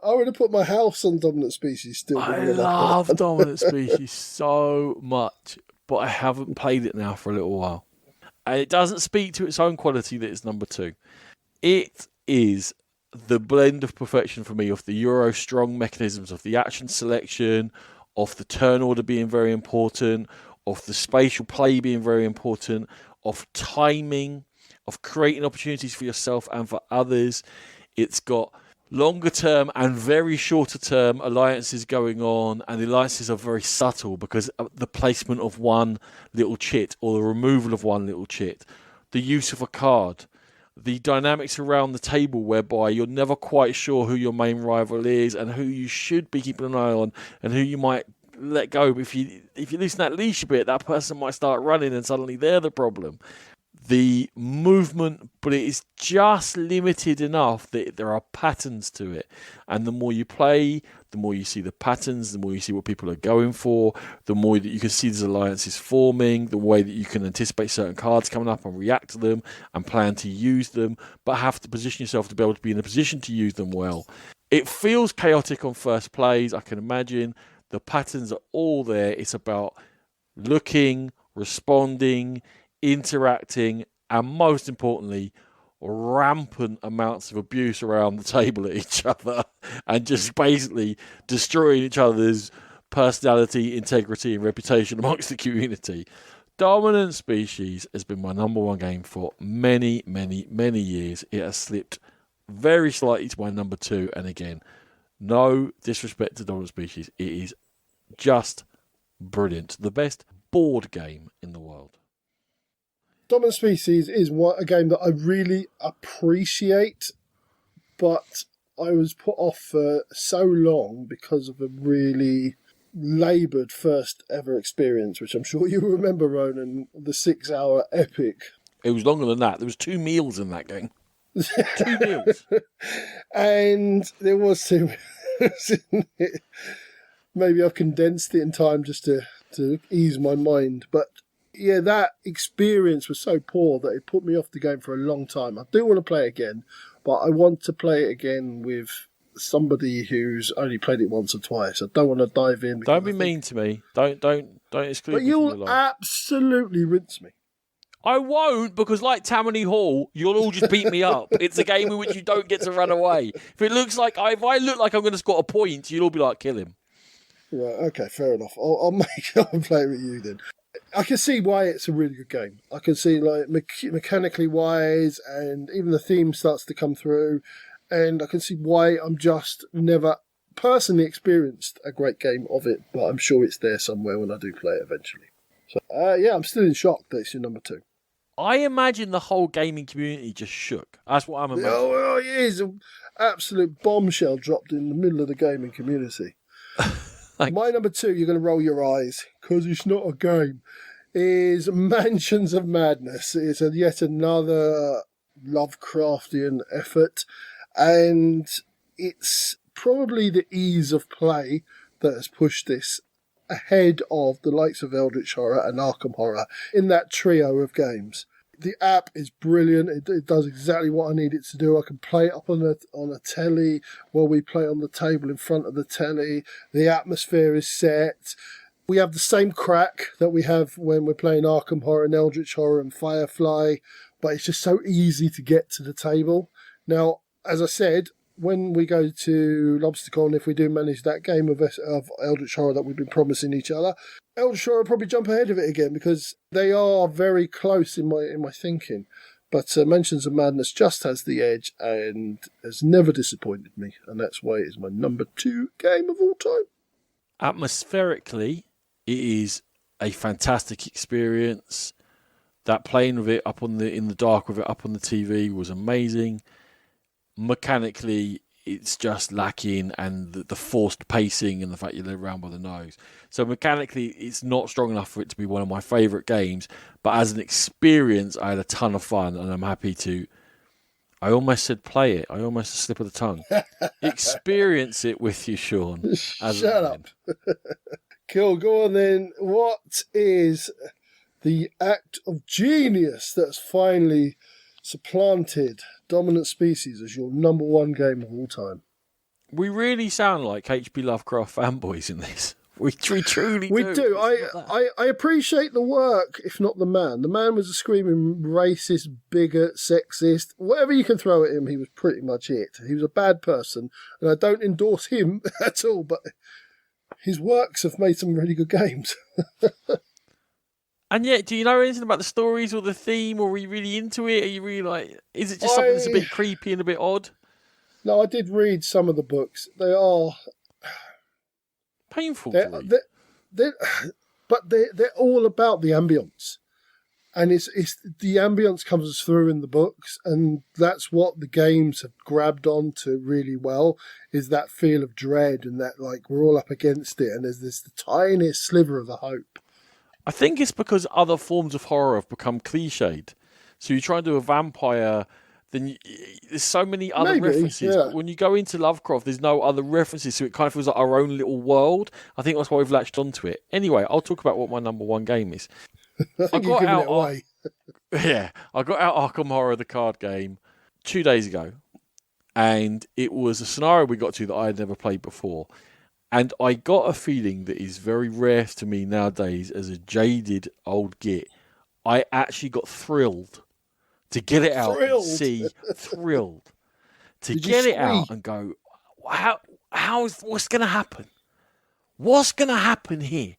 I would have put my house on Dominant Species still. I love Dominant Species so much, but I haven't played it now for a little while. And it doesn't speak to its own quality that it's number 2. It is the blend of perfection for me of the Euro strong mechanisms of the action selection, of the turn order being very important, of the spatial play being very important, of timing, of creating opportunities for yourself and for others. It's got longer term and very shorter term alliances going on, and the alliances are very subtle because of the placement of one little chit or the removal of one little chit, the use of a card, the dynamics around the table whereby you're never quite sure who your main rival is and who you should be keeping an eye on and who you might let go. If you loosen that leash a bit, that person might start running and suddenly they're the problem. The movement, but it is just limited enough that there are patterns to it. And the more you play, the more you see the patterns, the more you see what people are going for, the more that you can see these alliances forming, the way that you can anticipate certain cards coming up and react to them and plan to use them, but have to position yourself to be able to be in a position to use them well. It feels chaotic on first plays, I can imagine. The patterns are all there. It's about looking, responding, interacting, and most importantly, rampant amounts of abuse around the table at each other and just basically destroying each other's personality, integrity, and reputation amongst the community. Dominant Species has been my number one game for many, many, many years. It has slipped very slightly to my number two, and again, no disrespect to Dominant Species, it is just brilliant. The best board game in the world. Dominant Species is a game that I really appreciate, but I was put off for so long because of a really laboured first ever experience, which I'm sure you remember, Ronan, the 6-hour epic. It was longer than that. There was 2 meals in that game. 2 meals. And there was 2 meals in it. Maybe I've condensed it in time just to ease my mind, but yeah, that experience was so poor that it put me off the game for a long time. I do want to play it again, but I want to play it again with somebody who's only played it once or twice. I don't want to dive in. Don't be mean to me. Don't exclude but me from your you'll life. absolutely rinse me. I won't, because like Tammany Hall, you'll all just beat me up. It's a game in which you don't get to run away. If I look like I'm going to score a point, you'll all be like, kill him. Right, okay, fair enough. I'll play it with you then. I can see why it's a really good game. I can see like mechanically wise, and even the theme starts to come through, and I can see why I'm just never personally experienced a great game of it, but I'm sure it's there somewhere when I do play it eventually. So yeah, I'm still in shock that it's your number 2. I imagine the whole gaming community just shook. That's what I'm imagining. Oh, it is an absolute bombshell dropped in the middle of the gaming community. My number 2, you're going to roll your eyes because it's not a game, is Mansions of Madness. It's yet another Lovecraftian effort, and it's probably the ease of play that has pushed this ahead of the likes of Eldritch Horror and Arkham Horror in that trio of games. The app is brilliant. It does exactly what I need it to do. I can play it up on a telly while we play on the table in front of the telly. The atmosphere is set. We have the same crack that we have when we're playing Arkham Horror and Eldritch Horror and Firefly, but it's just so easy to get to the table. Now, as I said, when we go to LobsterCon, if we do manage that game of Eldritch Horror that we've been promising each other, Eldritch Horror will probably jump ahead of it again because they are very close in my thinking. But Mansions of Madness just has the edge and has never disappointed me, and that's why it is my number 2 game of all time. Atmospherically, it is a fantastic experience. That playing with it in the dark with it up on the TV was amazing. Mechanically, it's just lacking, and the forced pacing and the fact you live around by the nose. So mechanically, it's not strong enough for it to be one of my favourite games. But as an experience, I had a ton of fun, and I'm happy to. I almost said play it. I almost a slip of the tongue. Experience it with you, Sean. Shut up. Cool. Go on then. What is the act of genius that's finally supplanted Dominant Species as your number 1 game of all time? We really sound like H.P. Lovecraft fanboys in this. We truly do. We do. I appreciate the work, if not the man. The man was a screaming racist, bigot, sexist. Whatever you can throw at him, he was pretty much it. He was a bad person, and I don't endorse him at all, but his works have made some really good games. And yet, do you know anything about the stories or the theme, or are you really into it? Are you really like, is it just something that's a bit creepy and a bit odd? No, I did read some of the books. They are painful to read. they're, but they're all about the ambience. And it's the ambience comes through in the books, and that's what the games have grabbed onto really well, is that feel of dread and that, like, we're all up against it, and there's this the tiniest sliver of a hope. I think it's because other forms of horror have become cliched. So you try and do a vampire, then there's so many other references. Yeah. But when you go into Lovecraft, there's no other references, so it kind of feels like our own little world. I think that's why we've latched onto it. Anyway, I'll talk about what my number one game is. I think you're giving it away. Yeah, I got out Arkham Horror, the card game, 2 days ago. And it was a scenario we got to that I had never played before. And I got a feeling that is very rare to me nowadays as a jaded old git. I actually got thrilled to get it out and see, thrilled to get it out and go, what's going to happen? What's going to happen here?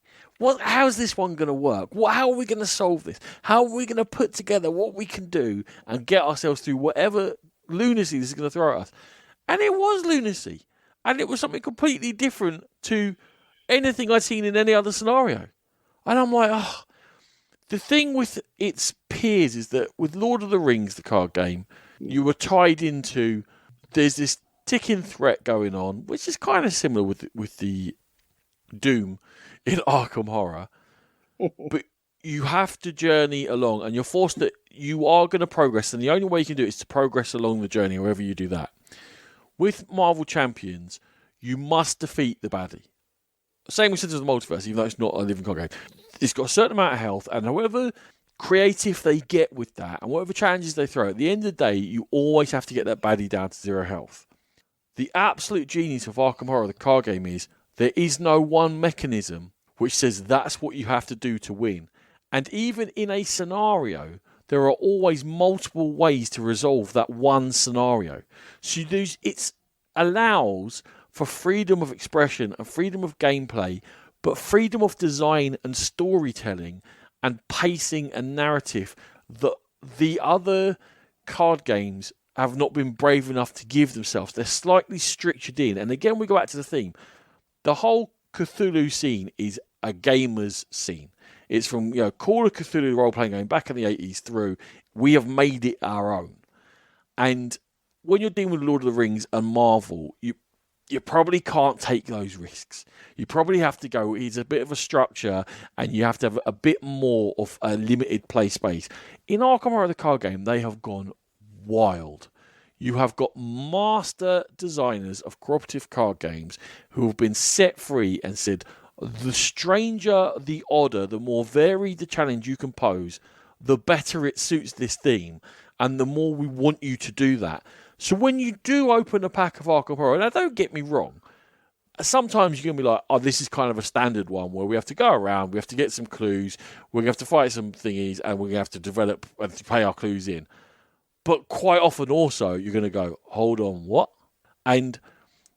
How's this one going to work? How are we going to solve this? How are we going to put together what we can do and get ourselves through whatever lunacy this is going to throw at us? And it was lunacy. And it was something completely different to anything I'd seen in any other scenario. And I'm like, the thing with its peers is that with Lord of the Rings, the card game, you were tied into, there's this ticking threat going on, which is kind of similar with the Doom in Arkham Horror. But you have to journey along, and you're forced that you are going to progress, and the only way you can do it is to progress along the journey, however you do that. With Marvel Champions, you must defeat the baddie. Same with Citizens of the Multiverse, even though it's not a living card game. It's got a certain amount of health, and however creative they get with that, and whatever challenges they throw, at the end of the day, you always have to get that baddie down to 0 health. The absolute genius of Arkham Horror, the card game, is there is no one mechanism which says that's what you have to do to win. And even in a scenario, there are always multiple ways to resolve that one scenario. So it allows for freedom of expression and freedom of gameplay, but freedom of design and storytelling and pacing and narrative that the other card games have not been brave enough to give themselves. They're slightly structured in. And again, we go back to the theme. The whole Cthulhu scene is a gamer's scene. It's from Call of Cthulhu role-playing game back in the 80s through. We have made it our own. And when you're dealing with Lord of the Rings and Marvel, you probably can't take those risks. You probably have to go, it's a bit of a structure, and you have to have a bit more of a limited play space. In Arkham Horror, the card game, they have gone wild. You have got master designers of cooperative card games who have been set free and said, the stranger, the odder, the more varied the challenge you can pose, the better it suits this theme, and the more we want you to do that. So when you do open a pack of Arkham Horror, now don't get me wrong, sometimes you're going to be like, oh, this is kind of a standard one where we have to go around, we have to get some clues, we're going to have to fight some thingies, and we're going to have to develop and to pay our clues in. But quite often also, you're going to go, hold on, what? And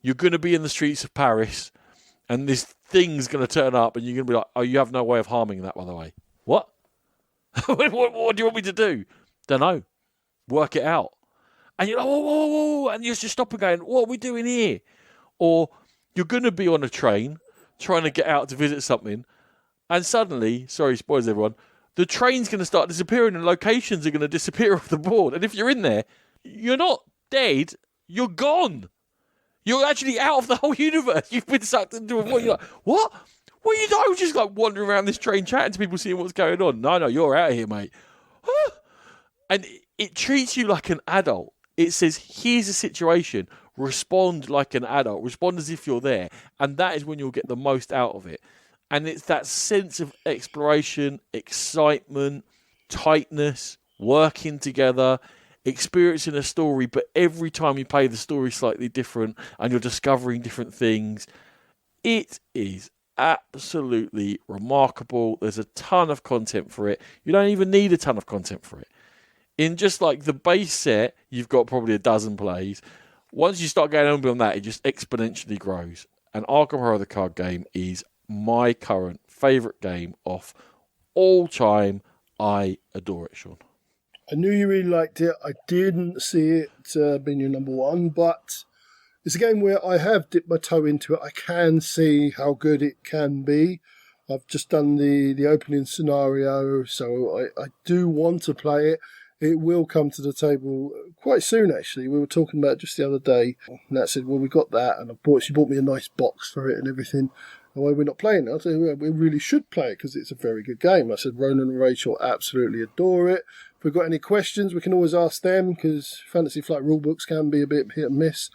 you're going to be in the streets of Paris, and this thing's going to turn up, and you're going to be like, oh, you have no way of harming that, by the way. What? What do you want me to do? Don't know. Work it out. And you're like, whoa, whoa, whoa, and you're just stopping going, what are we doing here? Or you're going to be on a train trying to get out to visit something, and suddenly, sorry, spoilers everyone, the train's going to start disappearing and locations are going to disappear off the board. And if you're in there, you're not dead, you're gone. You're actually out of the whole universe. You've been sucked into a void. You're like, what? What are you doing? I was just like wandering around this train chatting to people, seeing what's going on. No, you're out of here, mate. And it treats you like an adult. It says, here's a situation. Respond like an adult. Respond as if you're there. And that is when you'll get the most out of it. And it's that sense of exploration, excitement, tightness, working together, experiencing a story, but every time you play the story slightly different and you're discovering different things. It is absolutely remarkable. There's a ton of content for it. You don't even need a ton of content for it. In just like the base set, you've got probably a dozen plays. Once you start going on beyond that, it just exponentially grows. And Arkham Horror, the card game, is my current favourite game of all time. I adore it, Sean. I knew you really liked it. I didn't see it being your number one, but It's a game where I have dipped my toe into it. I can see how good it can be. I've just done the opening scenario, so I do want to play it. It will come to the table quite soon, actually. We were talking about it just the other day. Nat said, well, we got that, and she bought me a nice box for it and everything. And why we're not playing it? I said, well, we really should play it because it's a very good game. I said, Ronan and Rachel absolutely adore it. If we've got any questions, we can always ask them because Fantasy Flight rulebooks can be a bit hit and miss.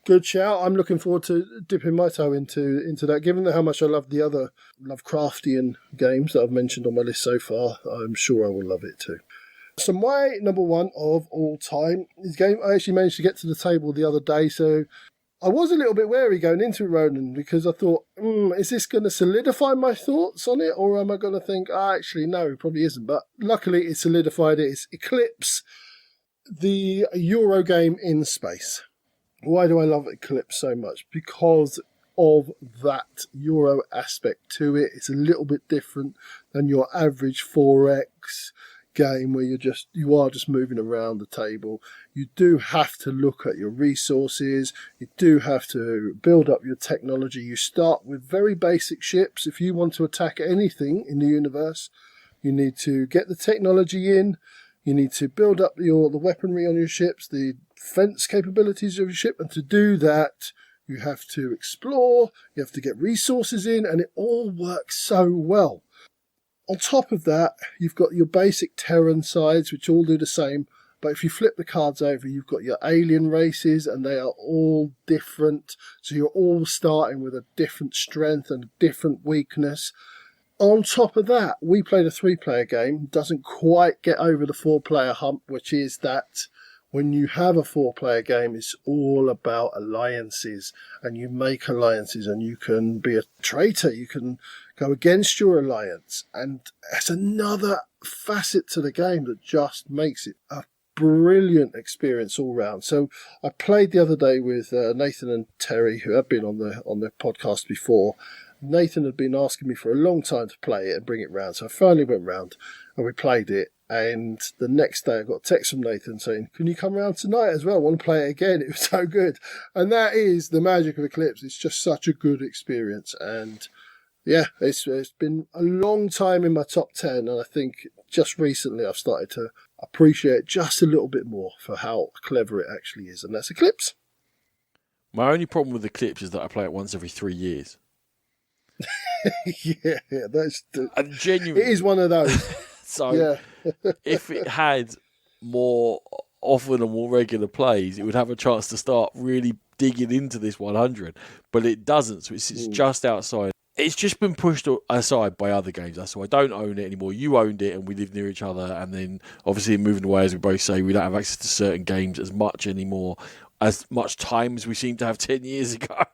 Good shout. I'm looking forward to dipping my toe into that. Given how much I love the other Lovecraftian games that I've mentioned on my list so far, I'm sure I will love it too. So my number one of all time is a game I actually managed to get to the table the other day. So I was a little bit wary going into Ronan because I thought, is this going to solidify my thoughts on it? Or am I going to think, actually, no, it probably isn't. But luckily it solidified it. It's Eclipse, the Euro game in space. Why do I love Eclipse so much? Because of that Euro aspect to it. It's a little bit different than your average 4X game where you are just moving around the table. You do have to look at your resources. You do have to build up your technology. You start with very basic ships. If you want to attack anything in the universe, you need to get the technology in. You need to build up the weaponry on your ships, the defense capabilities of your ship, and to do that, you have to explore, you have to get resources in, and it all works so well. On top of that, you've got your basic Terran sides, which all do the same, but if you flip the cards over, you've got your alien races, and they are all different, so you're all starting with a different strength and a different weakness. On top of that, we played a 3-player game, doesn't quite get over the 4-player hump, which is that when you have a 4-player game, it's all about alliances, and you make alliances, and you can be a traitor, you can go against your alliance, and it's another facet to the game that just makes it a brilliant experience all round. So I played the other day with Nathan and Terry, who have been on the podcast before. Nathan had been asking me for a long time to play it and bring it round, so I finally went round and we played it. And the next day I got a text from Nathan saying, can you come round tonight as well? I want to play it again. It was so good. And that is the magic of Eclipse. It's just such a good experience. And yeah, it's been a long time in my top 10. And I think just recently I've started to appreciate it just a little bit more for how clever it actually is. And that's Eclipse. My only problem with Eclipse is that I play it once every 3 years. yeah, that's genuinely. It is one of those. So yeah. if it had more often and more regular plays, it would have a chance to start really digging into this 100. But it doesn't, so it's just outside. It's just been pushed aside by other games. That's why I don't own it anymore. You owned it and we live near each other. And then obviously moving away, as we both say, we don't have access to certain games as much anymore, as much time as we seem to have 10 years ago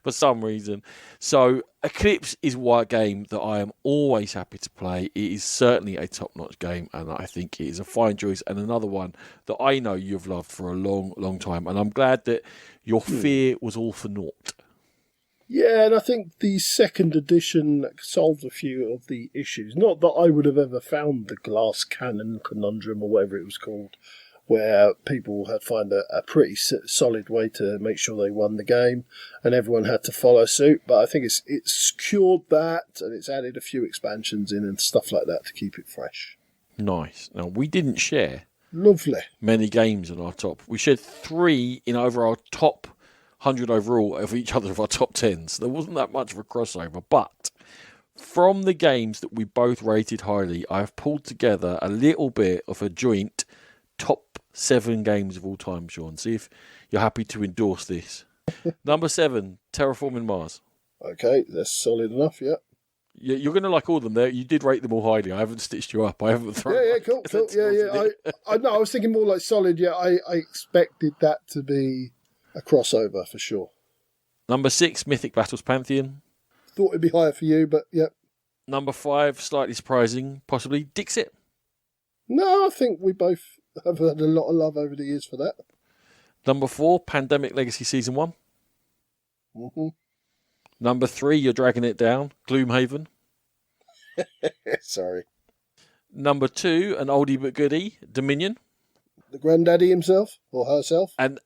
for some reason. So Eclipse is one game that I am always happy to play. It is certainly a top-notch game, and I think it is a fine choice, and another one that I know you've loved for a long, long time. And I'm glad that your fear was all for naught. Yeah, and I think the second edition solved a few of the issues. Not that I would have ever found the glass cannon conundrum or whatever it was called, where people had found a pretty solid way to make sure they won the game, and everyone had to follow suit. But I think it's cured that, and it's added a few expansions in and stuff like that to keep it fresh. Nice. Now, we didn't share Lovely many games in our top. We shared 3 in over our top 100 overall of each other of our top 10s. So there wasn't that much of a crossover. But from the games that we both rated highly, I've pulled together a little bit of a joint top 7 games of all time, Sean. See if you're happy to endorse this. Number 7, Terraforming Mars. Okay, that's solid enough, yeah. You're going to like all of them there. You did rate them all highly. I haven't stitched you up. I haven't thrown Yeah, cool. Yeah. I know, I was thinking more like solid, yeah. I expected that to be a crossover for sure. Number 6, Mythic Battles Pantheon. Thought it'd be higher for you, but yeah. Number 5, slightly surprising, possibly, Dixit. No, I think we both have had a lot of love over the years for that. Number 4, Pandemic Legacy Season 1. Mm-hmm. Number 3, you're dragging it down, Gloomhaven. Sorry. Number 2, an oldie but goodie, Dominion. The granddaddy himself, or herself. And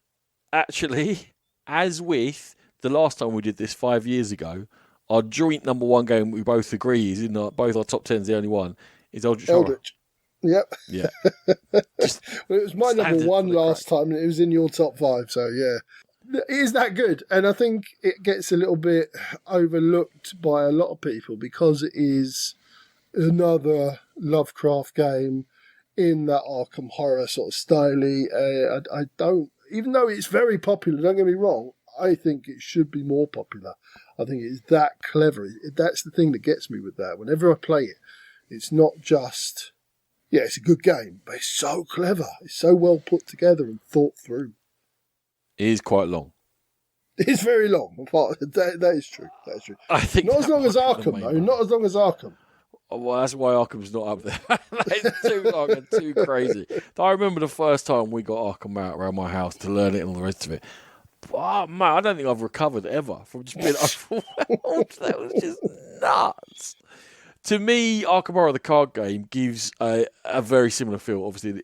actually, as with the last time we did this 5 years ago, our joint number one game we both agree is in both our top 10s, the only one, is Eldritch Horror. Eldritch. Yep. Yeah. Well, it was my number one last time, and it was in your top 5, so yeah. It is that good, and I think it gets a little bit overlooked by a lot of people because it is another Lovecraft game in that Arkham Horror sort of style. I don't, even though it's very popular, don't get me wrong, I think it should be more popular. I think it's that clever. That's the thing that gets me with that. Whenever I play it, it's not just, yeah, it's a good game, but it's so clever. It's so well put together and thought through. It is quite long. It's very long. That is true. That is true. I think not as long as Arkham, though. Not as long as Arkham. Oh, well, that's why Arkham's not up there. It's too long and too crazy. I remember the first time we got Arkham out around my house to learn it and all the rest of it. Oh, man, I don't think I've recovered ever from just being overwhelmed. That was just nuts. To me, Arkham Horror, the card game, gives a very similar feel, obviously,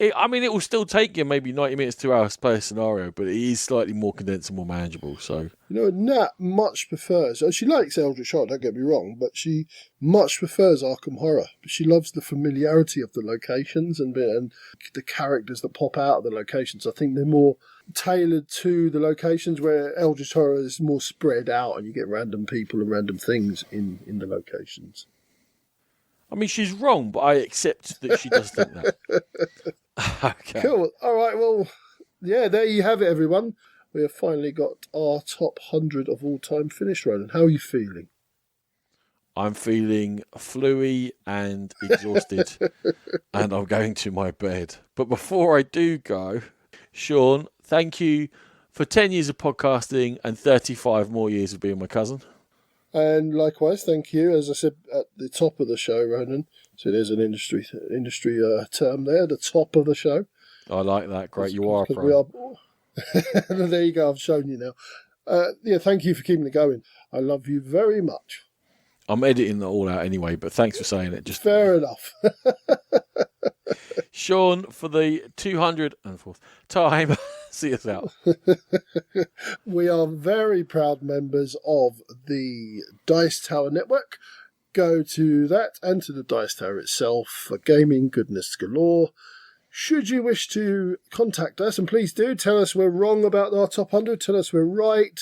it will still take you maybe 90 minutes, 2 hours to play a scenario, but it is slightly more condensed and more manageable. So, Nat much prefers, she likes Eldritch Horror, don't get me wrong, but she much prefers Arkham Horror. But she loves the familiarity of the locations and the characters that pop out of the locations. I think they're more tailored to the locations, where Eldritch Horror is more spread out and you get random people and random things in the locations. I mean, she's wrong, but I accept that she does think that. Okay. Cool. All right, well, yeah, there you have it, everyone. We have finally got our top 100 of all time finished, Ronan. How are you feeling? I'm feeling fluey and exhausted, and I'm going to my bed. But before I do go, Sean, thank you for 10 years of podcasting and 35 more years of being my cousin. And likewise, thank you. As I said at the top of the show, Ronan, so there's an industry term there, the top of the show. I like that. Great, you are a pro. There you go, I've shown you now. Thank you for keeping it going. I love you very much. I'm editing it all out anyway, but thanks for saying it. Just fair enough. Sean, for the 204th time, see us out. We are very proud members of the Dice Tower Network. Go to that and to the Dice Tower itself for gaming goodness galore. Should you wish to contact us, and please do, tell us we're wrong about our top 100, tell us we're right.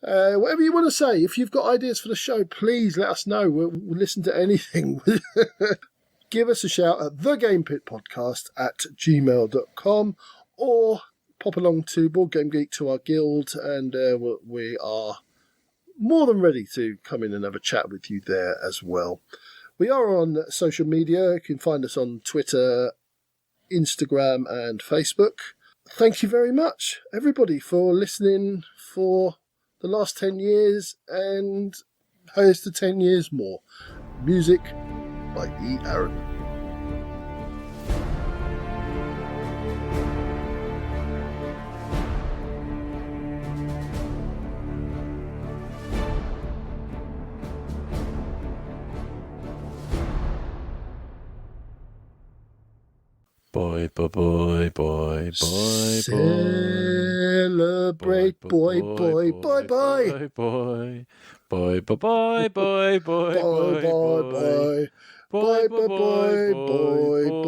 Whatever you want to say, if you've got ideas for the show, please let us know. We'll listen to anything. Give us a shout at thegamepitpodcast@gmail.com, or pop along to Board Game Geek to our guild, and we are more than ready to come in and have a chat with you there as well. We are on social media. You can find us on Twitter, Instagram and Facebook. Thank you very much, everybody, for listening for the last 10 years, and here's to 10 years more. Music by E. Aaron. Boy, boy, boy, boy, boy, celebrate, boy, boy, boy, boy, boy, boy, boy, boy, boy, boy, boy, boy, boy, boy, boy, boy, boy, boy,